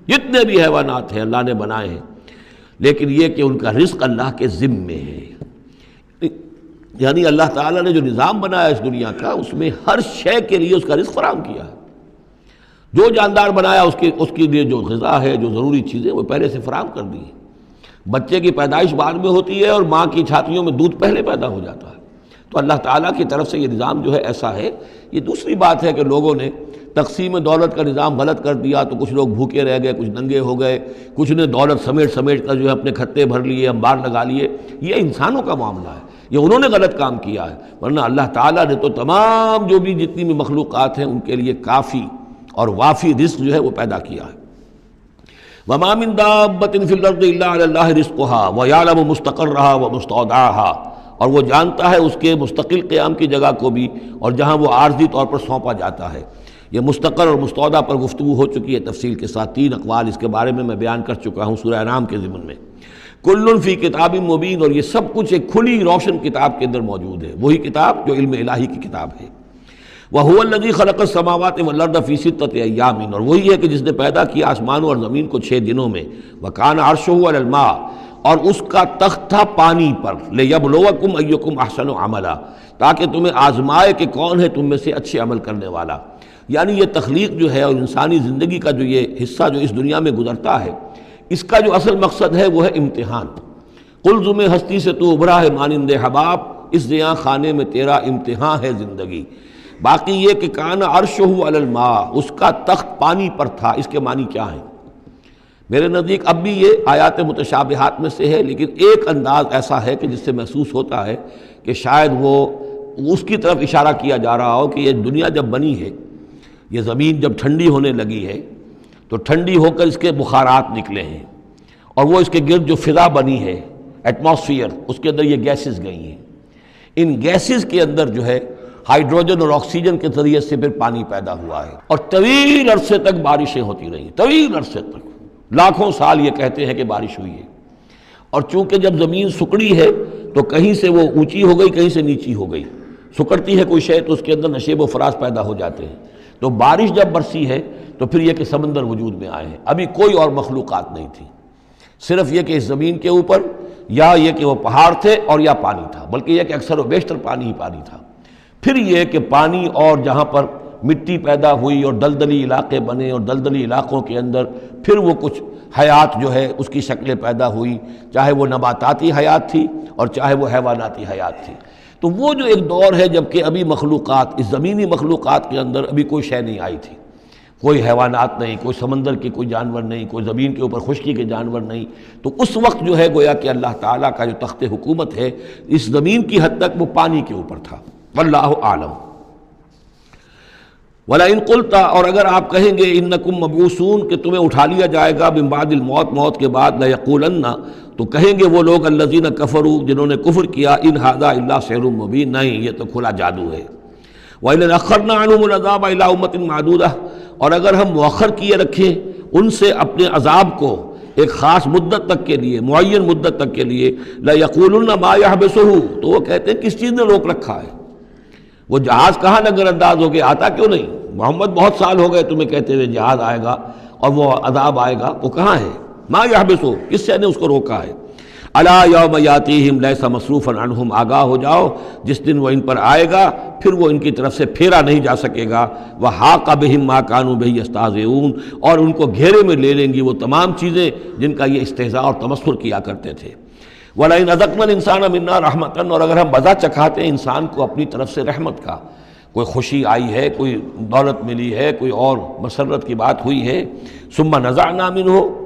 جتنے بھی حیوانات ہیں اللہ نے بنائے ہیں، لیکن یہ کہ ان کا رزق اللہ کے ذمے ہے۔ یعنی اللہ تعالیٰ نے جو نظام بنایا اس دنیا کا، اس میں ہر شے کے لیے اس کا رزق فراہم کیا ہے۔ جو جاندار بنایا اس کے لیے جو غذا ہے، جو ضروری چیزیں وہ پہلے سے فراہم کر دی ہیں۔ بچے کی پیدائش بعد میں ہوتی ہے اور ماں کی چھاتیوں میں دودھ پہلے پیدا ہو جاتا ہے، تو اللہ تعالیٰ کی طرف سے یہ نظام جو ہے ایسا ہے۔ یہ دوسری بات ہے کہ لوگوں نے تقسیم دولت کا نظام غلط کر دیا، تو کچھ لوگ بھوکے رہ گئے، کچھ ننگے ہو گئے، کچھ نے دولت سمیٹ کر جو ہے اپنے کھتے بھر لیے، انبار لگا لیے۔ یہ انسانوں کا معاملہ ہے، یہ انہوں نے غلط کام کیا ہے، ورنہ اللہ تعالیٰ نے تو تمام جو بھی جتنی بھی مخلوقات ہیں ان کے لیے کافی اور وافی رزق جو ہے وہ پیدا کیا ہے۔ وما من دابۃ فی الارض الا علی اللہ رزقها ویعلم مستقرها ومستودعها، اور وہ جانتا ہے اس کے مستقل قیام کی جگہ کو بھی اور جہاں وہ عارضی طور پر سونپا جاتا ہے۔ یہ مستقر اور مستودع پر گفتگو ہو چکی ہے تفصیل کے ساتھ، 3 اقوال اس کے بارے میں بیان کر چکا ہوں سورہ انعام کے ضمن میں۔ کل فی کتاب مبین، اور یہ سب کچھ ایک کھلی روشن کتاب کے اندر موجود ہے، وہی کتاب جو علم الہی کی کتاب ہے۔ وَهُوَ الَّذِي خَلَقَ السَّمَاوَاتِ وَالْأَرْضَ فِي سِتَّةِ أَيَّامٍ، اور وہی ہے کہ جس نے پیدا کیا آسمانوں اور زمین کو 6 دنوں میں۔ وَكَانَ عَرْشُهُ عَلَى الْمَاءِ، اور اس کا تخت تھا پانی پر۔ لِيَبْلُوَكُمْ أَيُّكُمْ أَحْسَنُ عَمَلًا، تاکہ تمہیں آزمائے کہ کون ہے تم میں سے اچھے عمل کرنے والا۔ یعنی یہ تخلیق جو ہے اور انسانی زندگی کا جو یہ حصہ جو اس دنیا میں گزرتا ہے، اس کا جو اصل مقصد ہے وہ ہے امتحان۔ قلزم ہستی سے تو ابھرا ہے مانند حباب، اس زیاں خانے میں تیرا امتحان ہے زندگی۔ باقی یہ کہ کان عرشہ علی الماء، اس کا تخت پانی پر تھا، اس کے معنی کیا ہیں؟ میرے نزدیک اب بھی یہ آیات متشابہات میں سے ہے، لیکن ایک انداز ایسا ہے کہ جس سے محسوس ہوتا ہے کہ شاید وہ اس کی طرف اشارہ کیا جا رہا ہو کہ یہ دنیا جب بنی ہے، یہ زمین جب ٹھنڈی ہونے لگی ہے تو ٹھنڈی ہو کر اس کے بخارات نکلے ہیں، اور وہ اس کے گرد جو فضا بنی ہے، ایٹماسفیئر، اس کے اندر یہ گیسز گئی ہیں۔ ان گیسز کے اندر جو ہے ہائیڈروجن اور آکسیجن کے ذریعے سے پھر پانی پیدا ہوا ہے، اور طویل عرصے تک بارشیں ہوتی رہیں، طویل عرصے تک، لاکھوں سال یہ کہتے ہیں کہ بارش ہوئی ہے۔ اور چونکہ جب زمین سکڑی ہے تو کہیں سے وہ اونچی ہو گئی، کہیں سے نیچی ہو گئی، سکڑتی ہے کوئی شے تو اس کے اندر نشیب و فراز پیدا ہو جاتے ہیں۔ تو بارش جب برسی ہے تو پھر یہ کہ سمندر وجود میں آئے ہیں، ابھی کوئی اور مخلوقات نہیں تھی، صرف یہ کہ اس زمین کے اوپر یا یہ کہ وہ پہاڑ تھے اور یا پانی تھا، بلکہ یہ کہ اکثر و بیشتر پانی ہی پانی تھا۔ پھر یہ کہ پانی اور جہاں پر مٹی پیدا ہوئی اور دلدلی علاقے بنے اور دلدلی علاقوں کے اندر پھر وہ کچھ حیات جو ہے اس کی شکلیں پیدا ہوئی، چاہے وہ نباتاتی حیات تھی اور چاہے وہ حیواناتی حیات تھی۔ تو وہ جو ایک دور ہے جب کہ ابھی مخلوقات، اس زمینی مخلوقات کے اندر ابھی کوئی شے نہیں آئی تھی، کوئی حیوانات نہیں، کوئی سمندر کے کوئی جانور نہیں، کوئی زمین کے اوپر خشکی کے جانور نہیں، تو اس وقت جو ہے گویا کہ اللہ تعالیٰ کا جو تخت حکومت ہے اس زمین کی حد تک وہ پانی کے اوپر تھا۔ واللہ اعلم۔ وَلَئِن قُلْتَ، اور اگر آپ کہیں گے اِنَّكُمْ مَبْعُوثُونَ کہ تمہیں اٹھا لیا جائے گا من بعد الموت، موت کے بعد، لَيَقُولَنَّ تو کہیں گے وہ لوگ الَّذِينَ كَفَرُوا جنہوں نے کفر کیا، إِنْ هَذَا إِلَّا سِحْرٌ مُبِينٌ، نہیں یہ تو کھلا جادو ہے۔ وَإِنْ أَخَّرْنَا عَنْهُمُ الْعَذَابَ إِلَىٰ أُمَّةٍ مَّعْدُودَةٍ، اور اگر ہم مؤخر کیے رکھیں ان سے اپنے عذاب کو ایک خاص مدت تک کے لیے، معین مدت تک کے لیے، لَيَقُولُنَّ مَا يَحْبِسُهُ تو وہ کہتے ہیں کس چیز نے روک رکھا ہے، وہ جہاز کہاں نظر انداز ہو گیا، آتا کیوں نہیں؟ محمد بہت سال ہو گئے تمہیں کہتے ہوئے جہاز آئے گا اور وہ عذاب آئے گا، وہ کہاں ہے؟ ما یحبسو، کس سے نے اس کو روکا ہے؟ الا یوم یاتیہم لیس مصروفا عنہم، آگاہ ہو جاؤ جس دن وہ ان پر آئے گا پھر وہ ان کی طرف سے پھیرا نہیں جا سکے گا۔ وحاق بہم ما کانوا بہ یستہزئون، اور ان کو گھیرے میں لے لیں گی وہ تمام چیزیں جن کا یہ استہزاء اور تمسخر کیا کرتے تھے۔ وَلَئِنْ أَذَقْنَا الْإِنسَانَ مِنَّا رَحْمَةً، اور اگر ہم مزہ چکھاتے ہیں انسان کو اپنی طرف سے رحمت کا، کوئی خوشی آئی ہے، کوئی دولت ملی ہے، کوئی اور مسرت کی بات ہوئی ہے، ثُمَّ نَزَعْنَا مِنْهُ،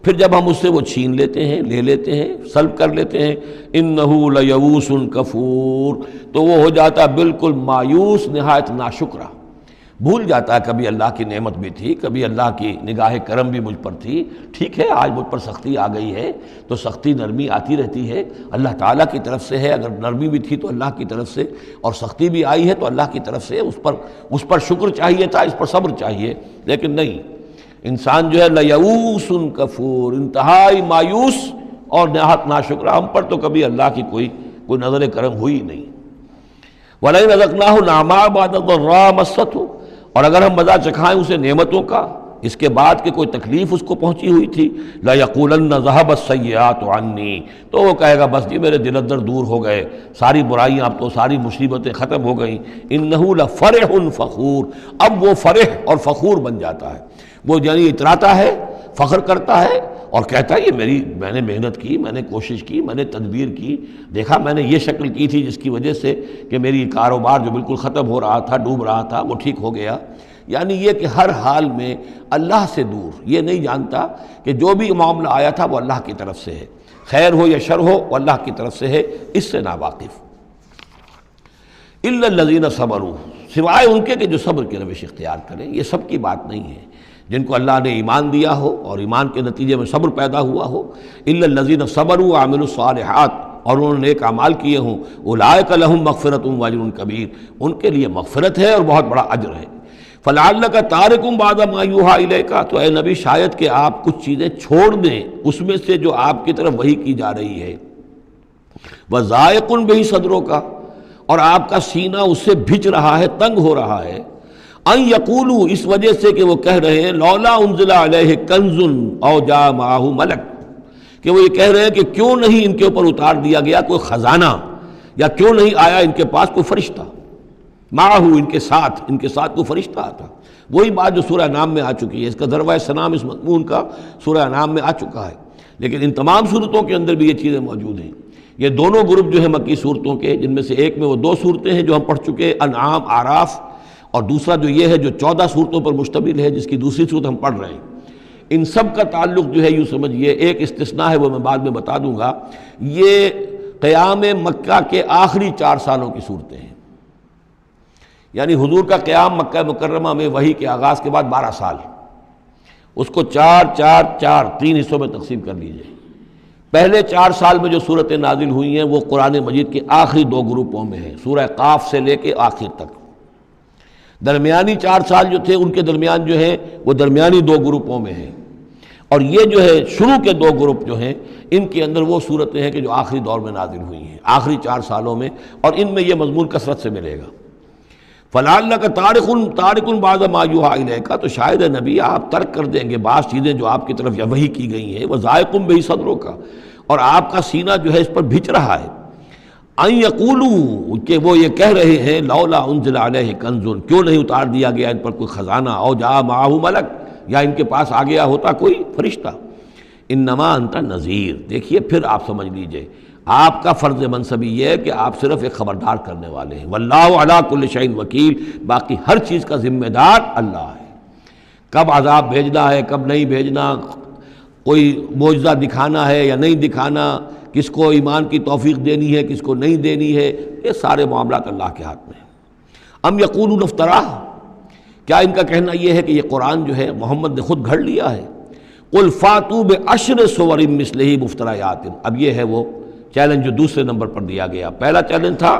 پھر جب ہم اس سے وہ چھین لیتے ہیں، لے لیتے ہیں، سلب کر لیتے ہیں، إِنَّهُ لَيَئُوسٌ كَفُورٌ تو وہ ہو جاتا بالکل مایوس، نہایت ناشکرہ، بھول جاتا ہے کبھی اللہ کی نعمت بھی تھی، کبھی اللہ کی نگاہ کرم بھی مجھ پر تھی، ٹھیک ہے آج مجھ پر سختی آ گئی ہے تو سختی نرمی آتی رہتی ہے، اللہ تعالیٰ کی طرف سے ہے، اگر نرمی بھی تھی تو اللہ کی طرف سے، اور سختی بھی آئی ہے تو اللہ کی طرف سے، اس پر شکر چاہیے تھا، اس پر صبر چاہیے، لیکن نہیں، انسان جو ہے لیئوس کفور، انتہائی مایوس اور نہایت ناشکرہ، ہم پر تو کبھی اللہ کی کوئی نظر کرم ہوئی نہیں۔ وَلَئِنْ أَذَقْنَاهُ نَعْمَاءَ بَعْدَ ضَرَّاءَ مَسَّتْهُ، اور اگر ہم مزہ چکھائیں اسے نعمتوں کا اس کے بعد کہ کوئی تکلیف اس کو پہنچی ہوئی تھی، لَيَقُولَنَّ ذَهَبَ السَّيِّئَاتُ عَنِّي تو وہ کہے گا بس جی میرے دل اندر دور ہو گئے، ساری برائیاں اب تو ساری مصیبتیں ختم ہو گئیں۔ إِنَّهُ لَفَرِحٌ فَخُورٌ، اب وہ فرح اور فخور بن جاتا ہے، وہ یعنی اتراتا ہے، فخر کرتا ہے اور کہتا ہے یہ میں نے محنت کی، میں نے کوشش کی، میں نے تدبیر کی، دیکھا میں نے یہ شکل کی تھی جس کی وجہ سے کہ میری کاروبار جو بالکل ختم ہو رہا تھا، ڈوب رہا تھا، وہ ٹھیک ہو گیا۔ یعنی یہ کہ ہر حال میں اللہ سے دور، یہ نہیں جانتا کہ جو بھی معاملہ آیا تھا وہ اللہ کی طرف سے ہے، خیر ہو یا شر ہو وہ اللہ کی طرف سے ہے، اس سے ناواقف۔ إِلَّا الَّذِينَ صَبَرُوا، سوائے ان کے کہ جو صبر کی روش اختیار کریں، یہ سب کی بات نہیں ہے، جن کو اللہ نے ایمان دیا ہو اور ایمان کے نتیجے میں صبر پیدا ہوا ہو، إِلَّا الَّذِينَ صَبَرُوا وَعَمِلُوا الصَّالِحَاتِ، اور انہوں نے نیک اعمال کیے ہوں، أُولَٰئِكَ لَهُم مَغْفِرَةٌ وَأَجْرٌ كَبِيرٌ، ان کے لیے مغفرت ہے اور بہت بڑا اجر ہے۔ فَلَعَلَّكَ تَارِكٌ بَعْضَ مَا يُوحَىٰ إِلَيْكَ، تو اے نبی شاید کہ آپ کچھ چیزیں چھوڑ دیں اس میں سے جو آپ کی طرف وحی کی جا رہی ہے، وَضَائِقٌ بِهِ صَدْرُكَ، اور آپ کا سینہ اس سے بھچ رہا ہے، تنگ ہو رہا ہے، ان یقولوا، اس وجہ سے کہ وہ کہہ رہے ہیں لولا انزل علیہ کنز او جاء معہ ملک، کہ وہ یہ کہہ رہے ہیں کہ کیوں نہیں ان کے اوپر اتار دیا گیا کوئی خزانہ، یا کیوں نہیں آیا ان کے پاس کوئی فرشتہ، معہ ان کے ساتھ کوئی فرشتہ آتا۔ وہی بات جو سورہ انعام میں آ چکی ہے، اس کا ذروہ سنام اس مضمون کا سورہ انعام میں آ چکا ہے، لیکن ان تمام صورتوں کے اندر بھی یہ چیزیں موجود ہیں۔ یہ دونوں گروپ جو ہیں مکی صورتوں کے، جن میں سے ایک میں وہ 2 صورتیں ہیں جو ہم پڑھ چکے، انعام، اعراف، اور دوسرا جو یہ ہے جو 14 صورتوں پر مشتمل ہے جس کی دوسری صورت ہم پڑھ رہے ہیں، ان سب کا تعلق جو ہے یوں سمجھیے، ایک استثناء ہے وہ میں بعد میں بتا دوں گا، یہ قیام مکہ کے آخری 4 سالوں کی صورتیں ہیں، یعنی حضور کا قیام مکہ مکرمہ میں وحی کے آغاز کے بعد 12 سال، اس کو 4 حصوں میں تقسیم کر لیجئے۔ پہلے 4 سال میں جو صورتیں نازل ہوئی ہیں وہ قرآن مجید کے آخری 2 گروپوں میں ہیں، سورہ قاف سے لے کے آخر تک۔ درمیانی 4 سال جو تھے ان کے درمیان جو ہیں وہ درمیانی 2 گروپوں میں ہیں، اور یہ جو ہے شروع کے دو گروپ جو ہیں ان کے اندر وہ صورتیں ہیں کہ جو آخری دور میں نازل ہوئی ہیں، آخری 4 سالوں میں، اور ان میں یہ مضمون کثرت سے ملے گا۔ فَلَعَلَّكَ تَارِكٌ بَعْضَ مَا يُوحَىٰ إِلَيْكَ، تو شاید ہے نبی آپ ترک کر دیں گے بعض چیزیں جو آپ کی طرف وحی کی گئی ہیں، وَضَائِقٌ بِهِ صَدْرُكَ، اور آپ کا سینہ جو ہے اس پر بھچ رہا ہے۔ أَن يَقُولُوا، کہ وہ یہ کہہ رہے ہیں لولا أُنزِلَ عَلَيْهِ كَنزٌ، کیوں نہیں اتار دیا گیا ان پر کوئی خزانہ، او جاء معه ملک، یا ان کے پاس آ گیا ہوتا کوئی فرشتہ۔ انما انت نذیر، دیکھیے پھر آپ سمجھ لیجئے آپ کا فرض منصبی یہ ہے کہ آپ صرف ایک خبردار کرنے والے ہیں، واللہ علی کل شیء وکیل، باقی ہر چیز کا ذمہ دار اللہ ہے۔ کب عذاب بھیجنا ہے، کب نہیں بھیجنا، کوئی معجزہ دکھانا ہے یا نہیں دکھانا، کس کو ایمان کی توفیق دینی ہے کس کو نہیں دینی ہے، یہ سارے معاملات اللہ کے ہاتھ میں ہیں۔ ام یقولون افتراہ، کیا ان کا کہنا یہ ہے کہ یہ قرآن جو ہے محمد نے خود گھڑ لیا ہے؟ قل فاتوا بعشر سور مثلہ مفتریات، اب یہ ہے وہ چیلنج جو دوسرے نمبر پر دیا گیا۔ پہلا چیلنج تھا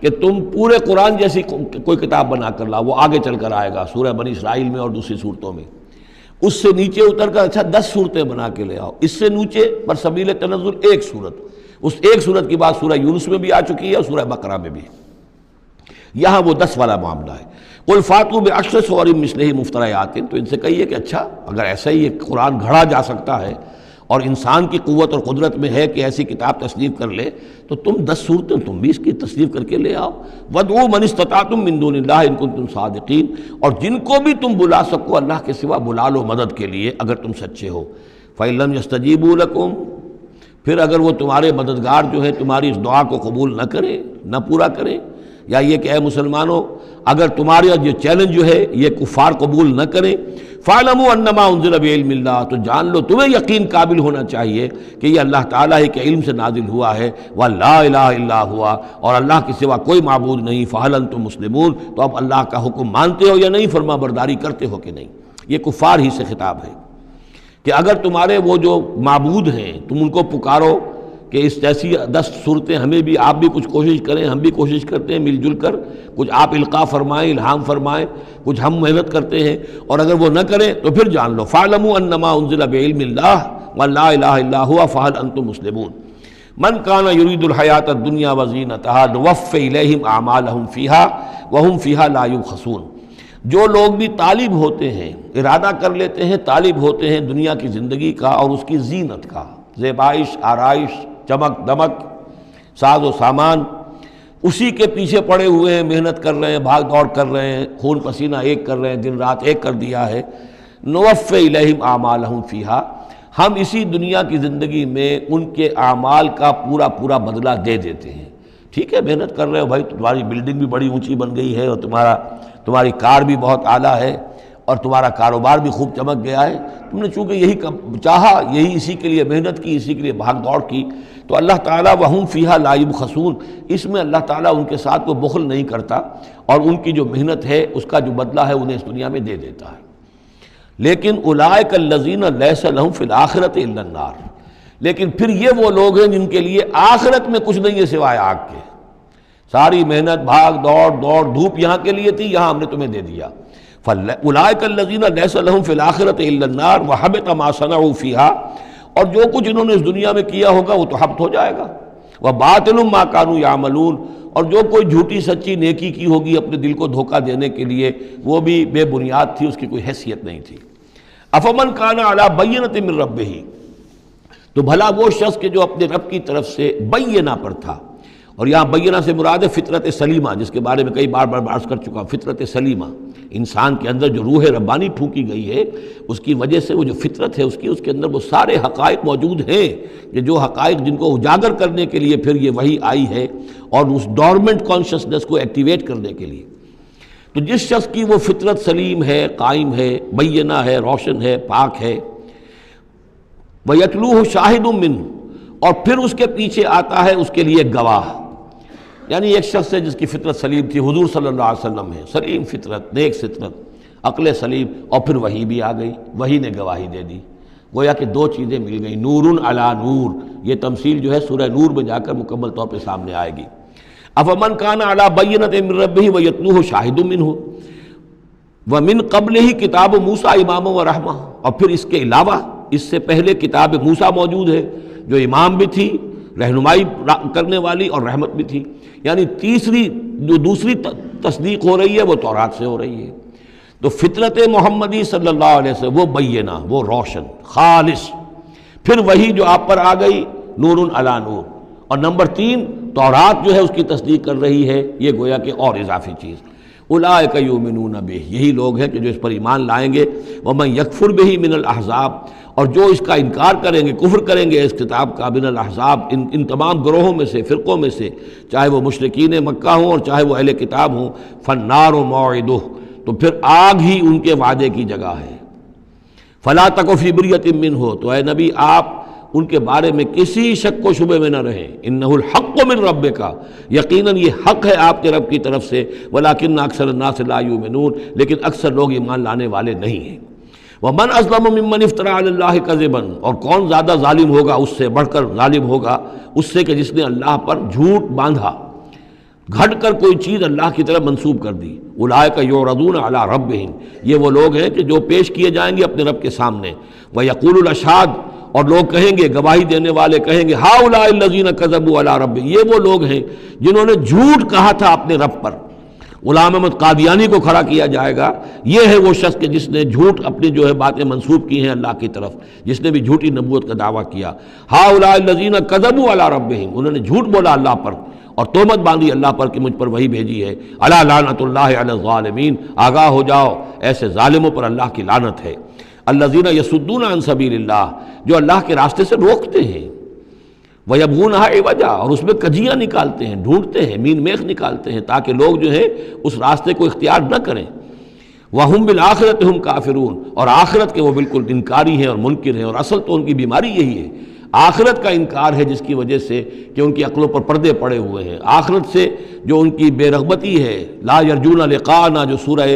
کہ تم پورے قرآن جیسی کوئی کتاب بنا کر لاؤ، وہ آگے چل کر آئے گا سورہ بنی اسرائیل میں اور دوسری صورتوں میں۔ اس سے نیچے اتر کر اچھا 10 صورتیں بنا کے لے آؤ، اس سے نیچے پر سبیل تنزل ایک صورت، اس ایک صورت کی بات سورہ یونس میں بھی آ چکی ہے اور سورہ بقرہ میں بھی، یہاں وہ 10 والا معاملہ ہے۔ قل فاتوا بعشر سور مثلہ مفتریات، تو ان سے کہیے کہ اچھا اگر ایسا ہی یہ قرآن گھڑا جا سکتا ہے اور انسان کی قوت اور قدرت میں ہے کہ ایسی کتاب تصنیف کر لے، تو تم 10 صورتیں تم بھی اس کی تصنیف کر کے لے آؤ۔ وَادْعُوا مَنِ اسْتَطَعْتُم مِّن دُونِ اللَّهِ إِن كُنتُم صَادِقِينَ، اور جن کو بھی تم بلا سکو اللہ کے سوا بلا لو مدد کے لیے اگر تم سچے ہو۔ فَإِن لَّمْ يَسْتَجِيبُوا لَكُمْ، پھر اگر وہ تمہارے مددگار جو ہے تمہاری اس دعا کو قبول نہ کرے، نہ پورا کرے، یا یہ کہ اے مسلمانوں اگر تمہارا یہ چیلنج جو ہے یہ کفار قبول نہ کریں، فَاعْلَمُوا أَنَّمَا أُنزِلَ بِعِلْمِ اللَّهِ، تو جان لو تمہیں یقین قابل ہونا چاہیے کہ یہ اللہ تعالیٰ ہی کے علم سے نازل ہوا ہے، وَلَا إِلَٰهَ إِلَّا هُوَ، اور اللہ کے سوا کوئی معبود نہیں، فَهَلْ أَنْتُم مُسْلِمُونَ، تو اب اللہ کا حکم مانتے ہو یا نہیں، فرما برداری کرتے ہو کہ نہیں۔ یہ کفار ہی سے خطاب ہے کہ اگر تمہارے وہ جو معبود ہیں تم ان کو پکارو کہ اس جیسی 10 صورتیں ہمیں بھی، آپ بھی کچھ کوشش کریں، ہم بھی کوشش کرتے ہیں مل جل کر، کچھ آپ القاء فرمائیں، الہام فرمائیں، کچھ ہم محنت کرتے ہیں، اور اگر وہ نہ کریں تو پھر جان لو فَاعْلَمُوا أَنَّمَا أُنزِلَ بِعِلْمِ اللَّهِ وَلَا إِلَٰهَ إِلَّا هُوَ فَهَلْ أَنْتُم مُسْلِمُونَ مَنْ كَانَ يُرِيدُ الْحَيَاةَ الدُّنْيَا وَزِينَتَهَا نُوَفِّ إِلَيْهِمْ أَعْمَالَهُمْ فِيهَا وَهُمْ فِيهَا لَا يُبْخَسُونَ، جو لوگ بھی طالب ہوتے ہیں، ارادہ کر لیتے ہیں، طالب ہوتے ہیں دنیا کی زندگی کا اور اس کی زینت کا، زیبائش، آرائش، چمک دمک، ساز و سامان، اسی کے پیچھے پڑے ہوئے ہیں، محنت کر رہے ہیں، بھاگ دوڑ کر رہے ہیں، خون پسینہ ایک کر رہے ہیں، دن رات ایک کر دیا ہے۔ نوفِ الیہم اعمالہم فیہا، ہم اسی دنیا کی زندگی میں ان کے اعمال کا پورا پورا بدلہ دے دیتے ہیں۔ ٹھیک ہے محنت کر رہے ہو بھائی، تمہاری بلڈنگ بھی بڑی اونچی بن گئی ہے اور تمہاری کار بھی بہت اعلیٰ ہے اور تمہارا کاروبار بھی خوب چمک گیا ہے، تم نے چونکہ یہی چاہا، یہی اسی کے لیے محنت کی، اسی کے لیے بھاگ دوڑ کی، تو اللہ تعالیٰ وَهُمْ فِيهَا لَا يُبْخَسُونَ، اس میں اللہ تعالیٰ ان کے ساتھ کوئی بخل نہیں کرتا اور ان کی جو محنت ہے اس کا جو بدلہ ہے انہیں اس دنیا میں دے دیتا ہے۔ لیکن أُولَٰئِكَ الَّذِينَ لَيْسَ لَهُمْ فِي الْآخِرَةِ إِلَّا النَّارُ، لیکن پھر یہ وہ لوگ ہیں جن کے لیے آخرت میں کچھ نہیں ہے سوائے آگ کے، ساری محنت بھاگ دوڑ دھوپ یہاں کے لیے تھی، یہاں ہم نے تمہیں دے دیا۔ أُولَٰئِكَ الَّذِينَ لَيْسَ لَهُمْ فِي الْآخِرَةِ إِلَّا النَّارُ وَحَبِطَ مَا صَنَعُوا فِيهَا، اور جو کچھ انہوں نے اس دنیا میں کیا ہوگا وہ تو حبط ہو جائے گا۔ وَبَاطِلٌ مَا كَانُوا يَعْمَلُونَ، اور جو کوئی جھوٹی سچی نیکی کی ہوگی اپنے دل کو دھوکہ دینے کے لیے وہ بھی بے بنیاد تھی، اس کی کوئی حیثیت نہیں تھی۔ أَفَمَنْ كَانَ عَلَىٰ بَيِّنَةٍ مِّن رَبِّهِ، تو بھلا وہ شخص کہ جو اپنے رب کی طرف سے بینہ پر تھا، اور یہاں بینہ سے مراد ہے فطرت سلیمہ، جس کے بارے میں کئی بار عرض کر چکا ہوں، فطرت سلیمہ، انسان کے اندر جو روح ربانی پھونکی گئی ہے اس کی وجہ سے وہ جو فطرت ہے اس کے اندر وہ سارے حقائق موجود ہیں، کہ جو حقائق جن کو اجاگر کرنے کے لیے پھر یہ وحی آئی ہے اور اس ڈورمنٹ کانشسنس کو ایکٹیویٹ کرنے کے لیے۔ تو جس شخص کی وہ فطرت سلیم ہے، قائم ہے، بینہ ہے، روشن ہے، پاک ہے، وَيَتْلُوهُ شَاهِدٌ مِّنْهُ، اور پھر اس کے پیچھے آتا ہے اس کے لیے گواہ، یعنی ایک شخص ہے جس کی فطرت سلیم تھی، حضور صلی اللہ علیہ وسلم ہے، سلیم فطرت، نیک فطرت، عقل سلیم، اور پھر وحی بھی آ گئی، وحی نے گواہی دے دی، گویا کہ 2 چیزیں مل گئیں، نور علی نور، یہ تمثیل جو ہے سورہ نور میں جا کر مکمل طور پہ سامنے آئے گی۔ افمن کان علی بینۃ من ربہ ویتلوہ شاہد منہ ومن قبلہ کتاب موسیٰ اماما ورحمہ، اور پھر اس کے علاوہ اس سے پہلے کتاب موسیٰ موجود ہے جو امام بھی تھی، رہنمائی کرنے والی، اور رحمت بھی تھی، یعنی دوسری تصدیق ہو رہی ہے وہ تورات سے ہو رہی ہے۔ تو فطرت محمدی صلی اللہ علیہ وسلم وہ بینہ، وہ روشن خالص، پھر وہی جو آپ پر آ گئی نور علی نور، اور نمبر 3 تورات جو ہے اس کی تصدیق کر رہی ہے، یہ گویا کہ اور اضافی چیز۔ اولئک یؤمنون بہ، یہی لوگ ہیں کہ جو اس پر ایمان لائیں گے۔ ومن یکفر بہ من الاحزاب، اور جو اس کا انکار کریں گے، کفر کریں گے اس کتاب کا، من الاحزاب، ان تمام گروہوں میں سے، فرقوں میں سے، چاہے وہ مشرکین مکہ ہوں اور چاہے وہ اہل کتاب ہوں، فالنار موعدہ، تو پھر آگ ہی ان کے وعدے کی جگہ ہے۔ فلا تک فی مریۃ منہ، تو اے نبی آپ ان کے بارے میں کسی شک و شبے میں نہ رہیں۔ انہ الحق من ربک، یقیناً یہ حق ہے آپ کے رب کی طرف سے، ولکن اکثر الناس لا یؤمنون، لیکن اکثر لوگ ایمان لانے والے نہیں ہیں۔ ومن اظلم ممن افترى علی اللہ کذبا، اور کون زیادہ ظالم ہوگا، اس سے بڑھ کر ظالم ہوگا اس سے کہ جس نے اللہ پر جھوٹ باندھا، گھٹ کر کوئی چیز اللہ کی طرف منسوب کر دی۔ اولئک یعرضون علی ربہم، یہ وہ لوگ ہیں کہ جو پیش کیے جائیں گے اپنے رب کے سامنے۔ ویقول الاشہاد، اور لوگ کہیں گے، گواہی دینے والے کہیں گے، ہؤلاء الذین کذبوا علی ربہم، یہ وہ لوگ ہیں جنہوں نے جھوٹ کہا تھا اپنے رب پر۔ غلام احمد قادیانی کو کھڑا کیا جائے گا، یہ ہے وہ شخص کہ جس نے جھوٹ اپنی جو ہے باتیں منسوب کی ہیں اللہ کی طرف، جس نے بھی جھوٹی نبوت کا دعویٰ کیا۔ ہؤلاء الذین کذبوا علی ربہم، انہوں نے جھوٹ بولا اللہ پر اور تہمت باندھی اللہ پر کہ مجھ پر وہی بھیجی ہے۔ الا لعنۃ اللہ علی الظالمین، آگاہ ہو جاؤ ایسے ظالموں پر اللہ کی لعنت ہے۔ الذین یصدون عن سبیل اللہ، جو اللہ کے راستے سے روکتے ہیں، وَيَبْغُونَهَا عِوَجًا، اور اس میں کجیاں نکالتے ہیں، ڈھونڈتے ہیں، مین میخ نکالتے ہیں تاکہ لوگ جو ہے اس راستے کو اختیار نہ کریں۔ وَهُمْ بِالْآخِرَةِ هُمْ كَافِرُونَ، اور آخرت کے وہ بالکل انکاری ہیں اور منکر ہیں، اور اصل تو ان کی بیماری یہی ہے، آخرت کا انکار ہے، جس کی وجہ سے کہ ان کی عقلوں پر پردے پڑے ہوئے ہیں۔ آخرت سے جو ان کی بے رغبتی ہے، لا یرجون لقاءنا، جو سورہ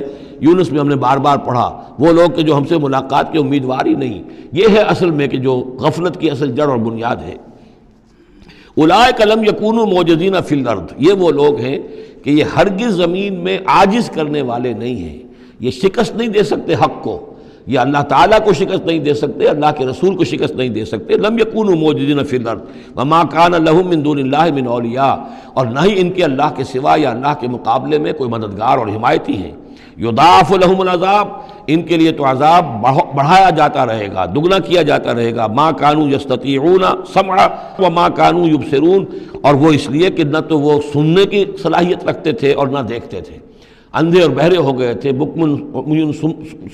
یونس میں ہم نے بار بار پڑھا، وہ لوگ کہ جو ہم سے ملاقات کے امیدوار ہی نہیں، یہ ہے اصل میں کہ جو غفلت کی اصل جڑ اور بنیاد ہے۔ اولئک لم یکونوا معجزین فی الارض، یہ وہ لوگ ہیں کہ یہ ہرگز زمین میں عاجز کرنے والے نہیں ہیں، یہ شکست نہیں دے سکتے حق کو، یہ اللہ تعالیٰ کو شکست نہیں دے سکتے، اللہ کے رسول کو شکست نہیں دے سکتے۔ لم یکونوا معجزین فی الارض وما کان لهم من دون اللہ من اولیاء، اور نہ ہی ان کے اللہ کے سوا یا اللہ کے مقابلے میں کوئی مددگار اور حمایتی ہیں۔ یضاعف لهم العذاب، ان کے لیے تو عذاب بڑھایا جاتا رہے گا، دگنا کیا جاتا رہے گا۔ ما کانوا یستطیعون سمع وما کانوا یبصرون، اور وہ اس لیے کہ نہ تو وہ سننے کی صلاحیت رکھتے تھے اور نہ دیکھتے تھے، اندھے اور بہرے ہو گئے تھے۔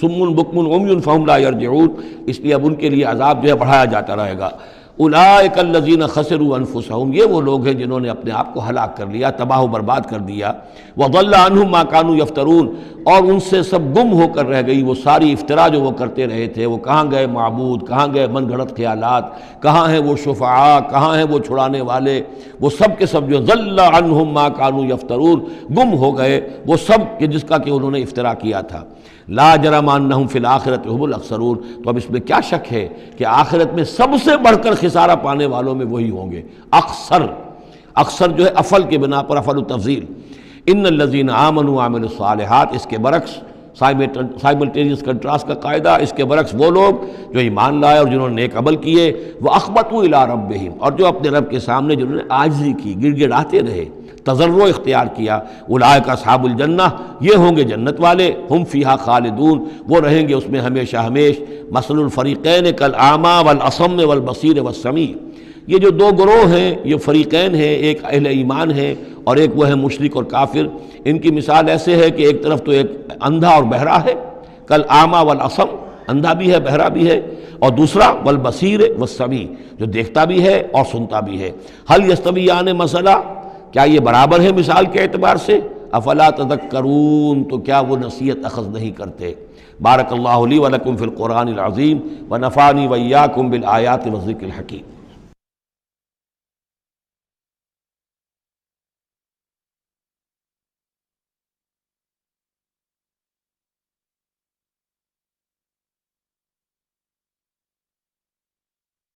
سم بکم عمی فہم لا یرجعون، اس لیے اب ان کے لیے عذاب جو ہے بڑھایا جاتا رہے گا۔ اولئک الذین خسروا انفسہم، یہ وہ لوگ ہیں جنہوں نے اپنے آپ کو ہلاک کر لیا، تباہ و برباد کر دیا۔ وضل عنہم ما کانوا یفترون، اور ان سے سب گم ہو کر رہ گئی وہ ساری افترا جو وہ کرتے رہے تھے۔ وہ کہاں گئے معبود، کہاں گئے من گھڑت خیالات، کہاں ہیں وہ شفعاء، کہاں ہیں وہ چھڑانے والے، وہ سب کے سب جو ضل عنہم ما کانوا یفترون، گم ہو گئے وہ سب کہ جس کا کہ انہوں نے افترا کیا تھا۔ لا جرم انہم فی الآخرۃ هم الاخسرون، تو اب اس میں کیا شک ہے کہ آخرت میں سب سے بڑھ کر خسارہ پانے والوں میں وہی ہوں گے۔ اکثر جو ہے افل کے بنا پر، افل التفضیل۔ ان الذین آمنوا وعملوا الصالحات، اس کے برعکس سائملٹینیس کنٹراسٹ کا قاعدہ، اس کے برعکس وہ لوگ جو ایمان لائے اور جنہوں نے نیک عمل کیے، وَأَخْبَتُوا إِلَىٰ رَبِّهِمْ، اور جو اپنے رب کے سامنے جنہوں نے عاجزی کی، گڑ گڑاتے رہے، تضرع اختیار کیا۔ اولئک اصحاب الجنہ، یہ ہوں گے جنت والے، ہم فیہا خالدون، وہ رہیں گے اس میں ہمیشہ ہمیش۔ مثل الفریقین کالاعمی والاصم والبصیر والسمیع، یہ جو دو گروہ ہیں، یہ فریقین ہیں، ایک اہل ایمان ہے اور ایک وہ ہے مشرک اور کافر۔ ان کی مثال ایسے ہے کہ ایک طرف تو ایک اندھا اور بہرا ہے، کالاعمی والاصم، اندھا بھی ہے بہرا بھی ہے، اور دوسرا والبصیر والسمیع، جو دیکھتا بھی ہے اور سنتا بھی ہے۔ هل یستویان مثلا، کیا یہ برابر ہے مثال کے اعتبار سے؟ افلا تذکرون، تو کیا وہ نصیحت اخذ نہیں کرتے؟ بارک اللہ لی ولکم فی القرآن العظیم ونفعنی وإیاکم بالآیات والذکر الحکیم۔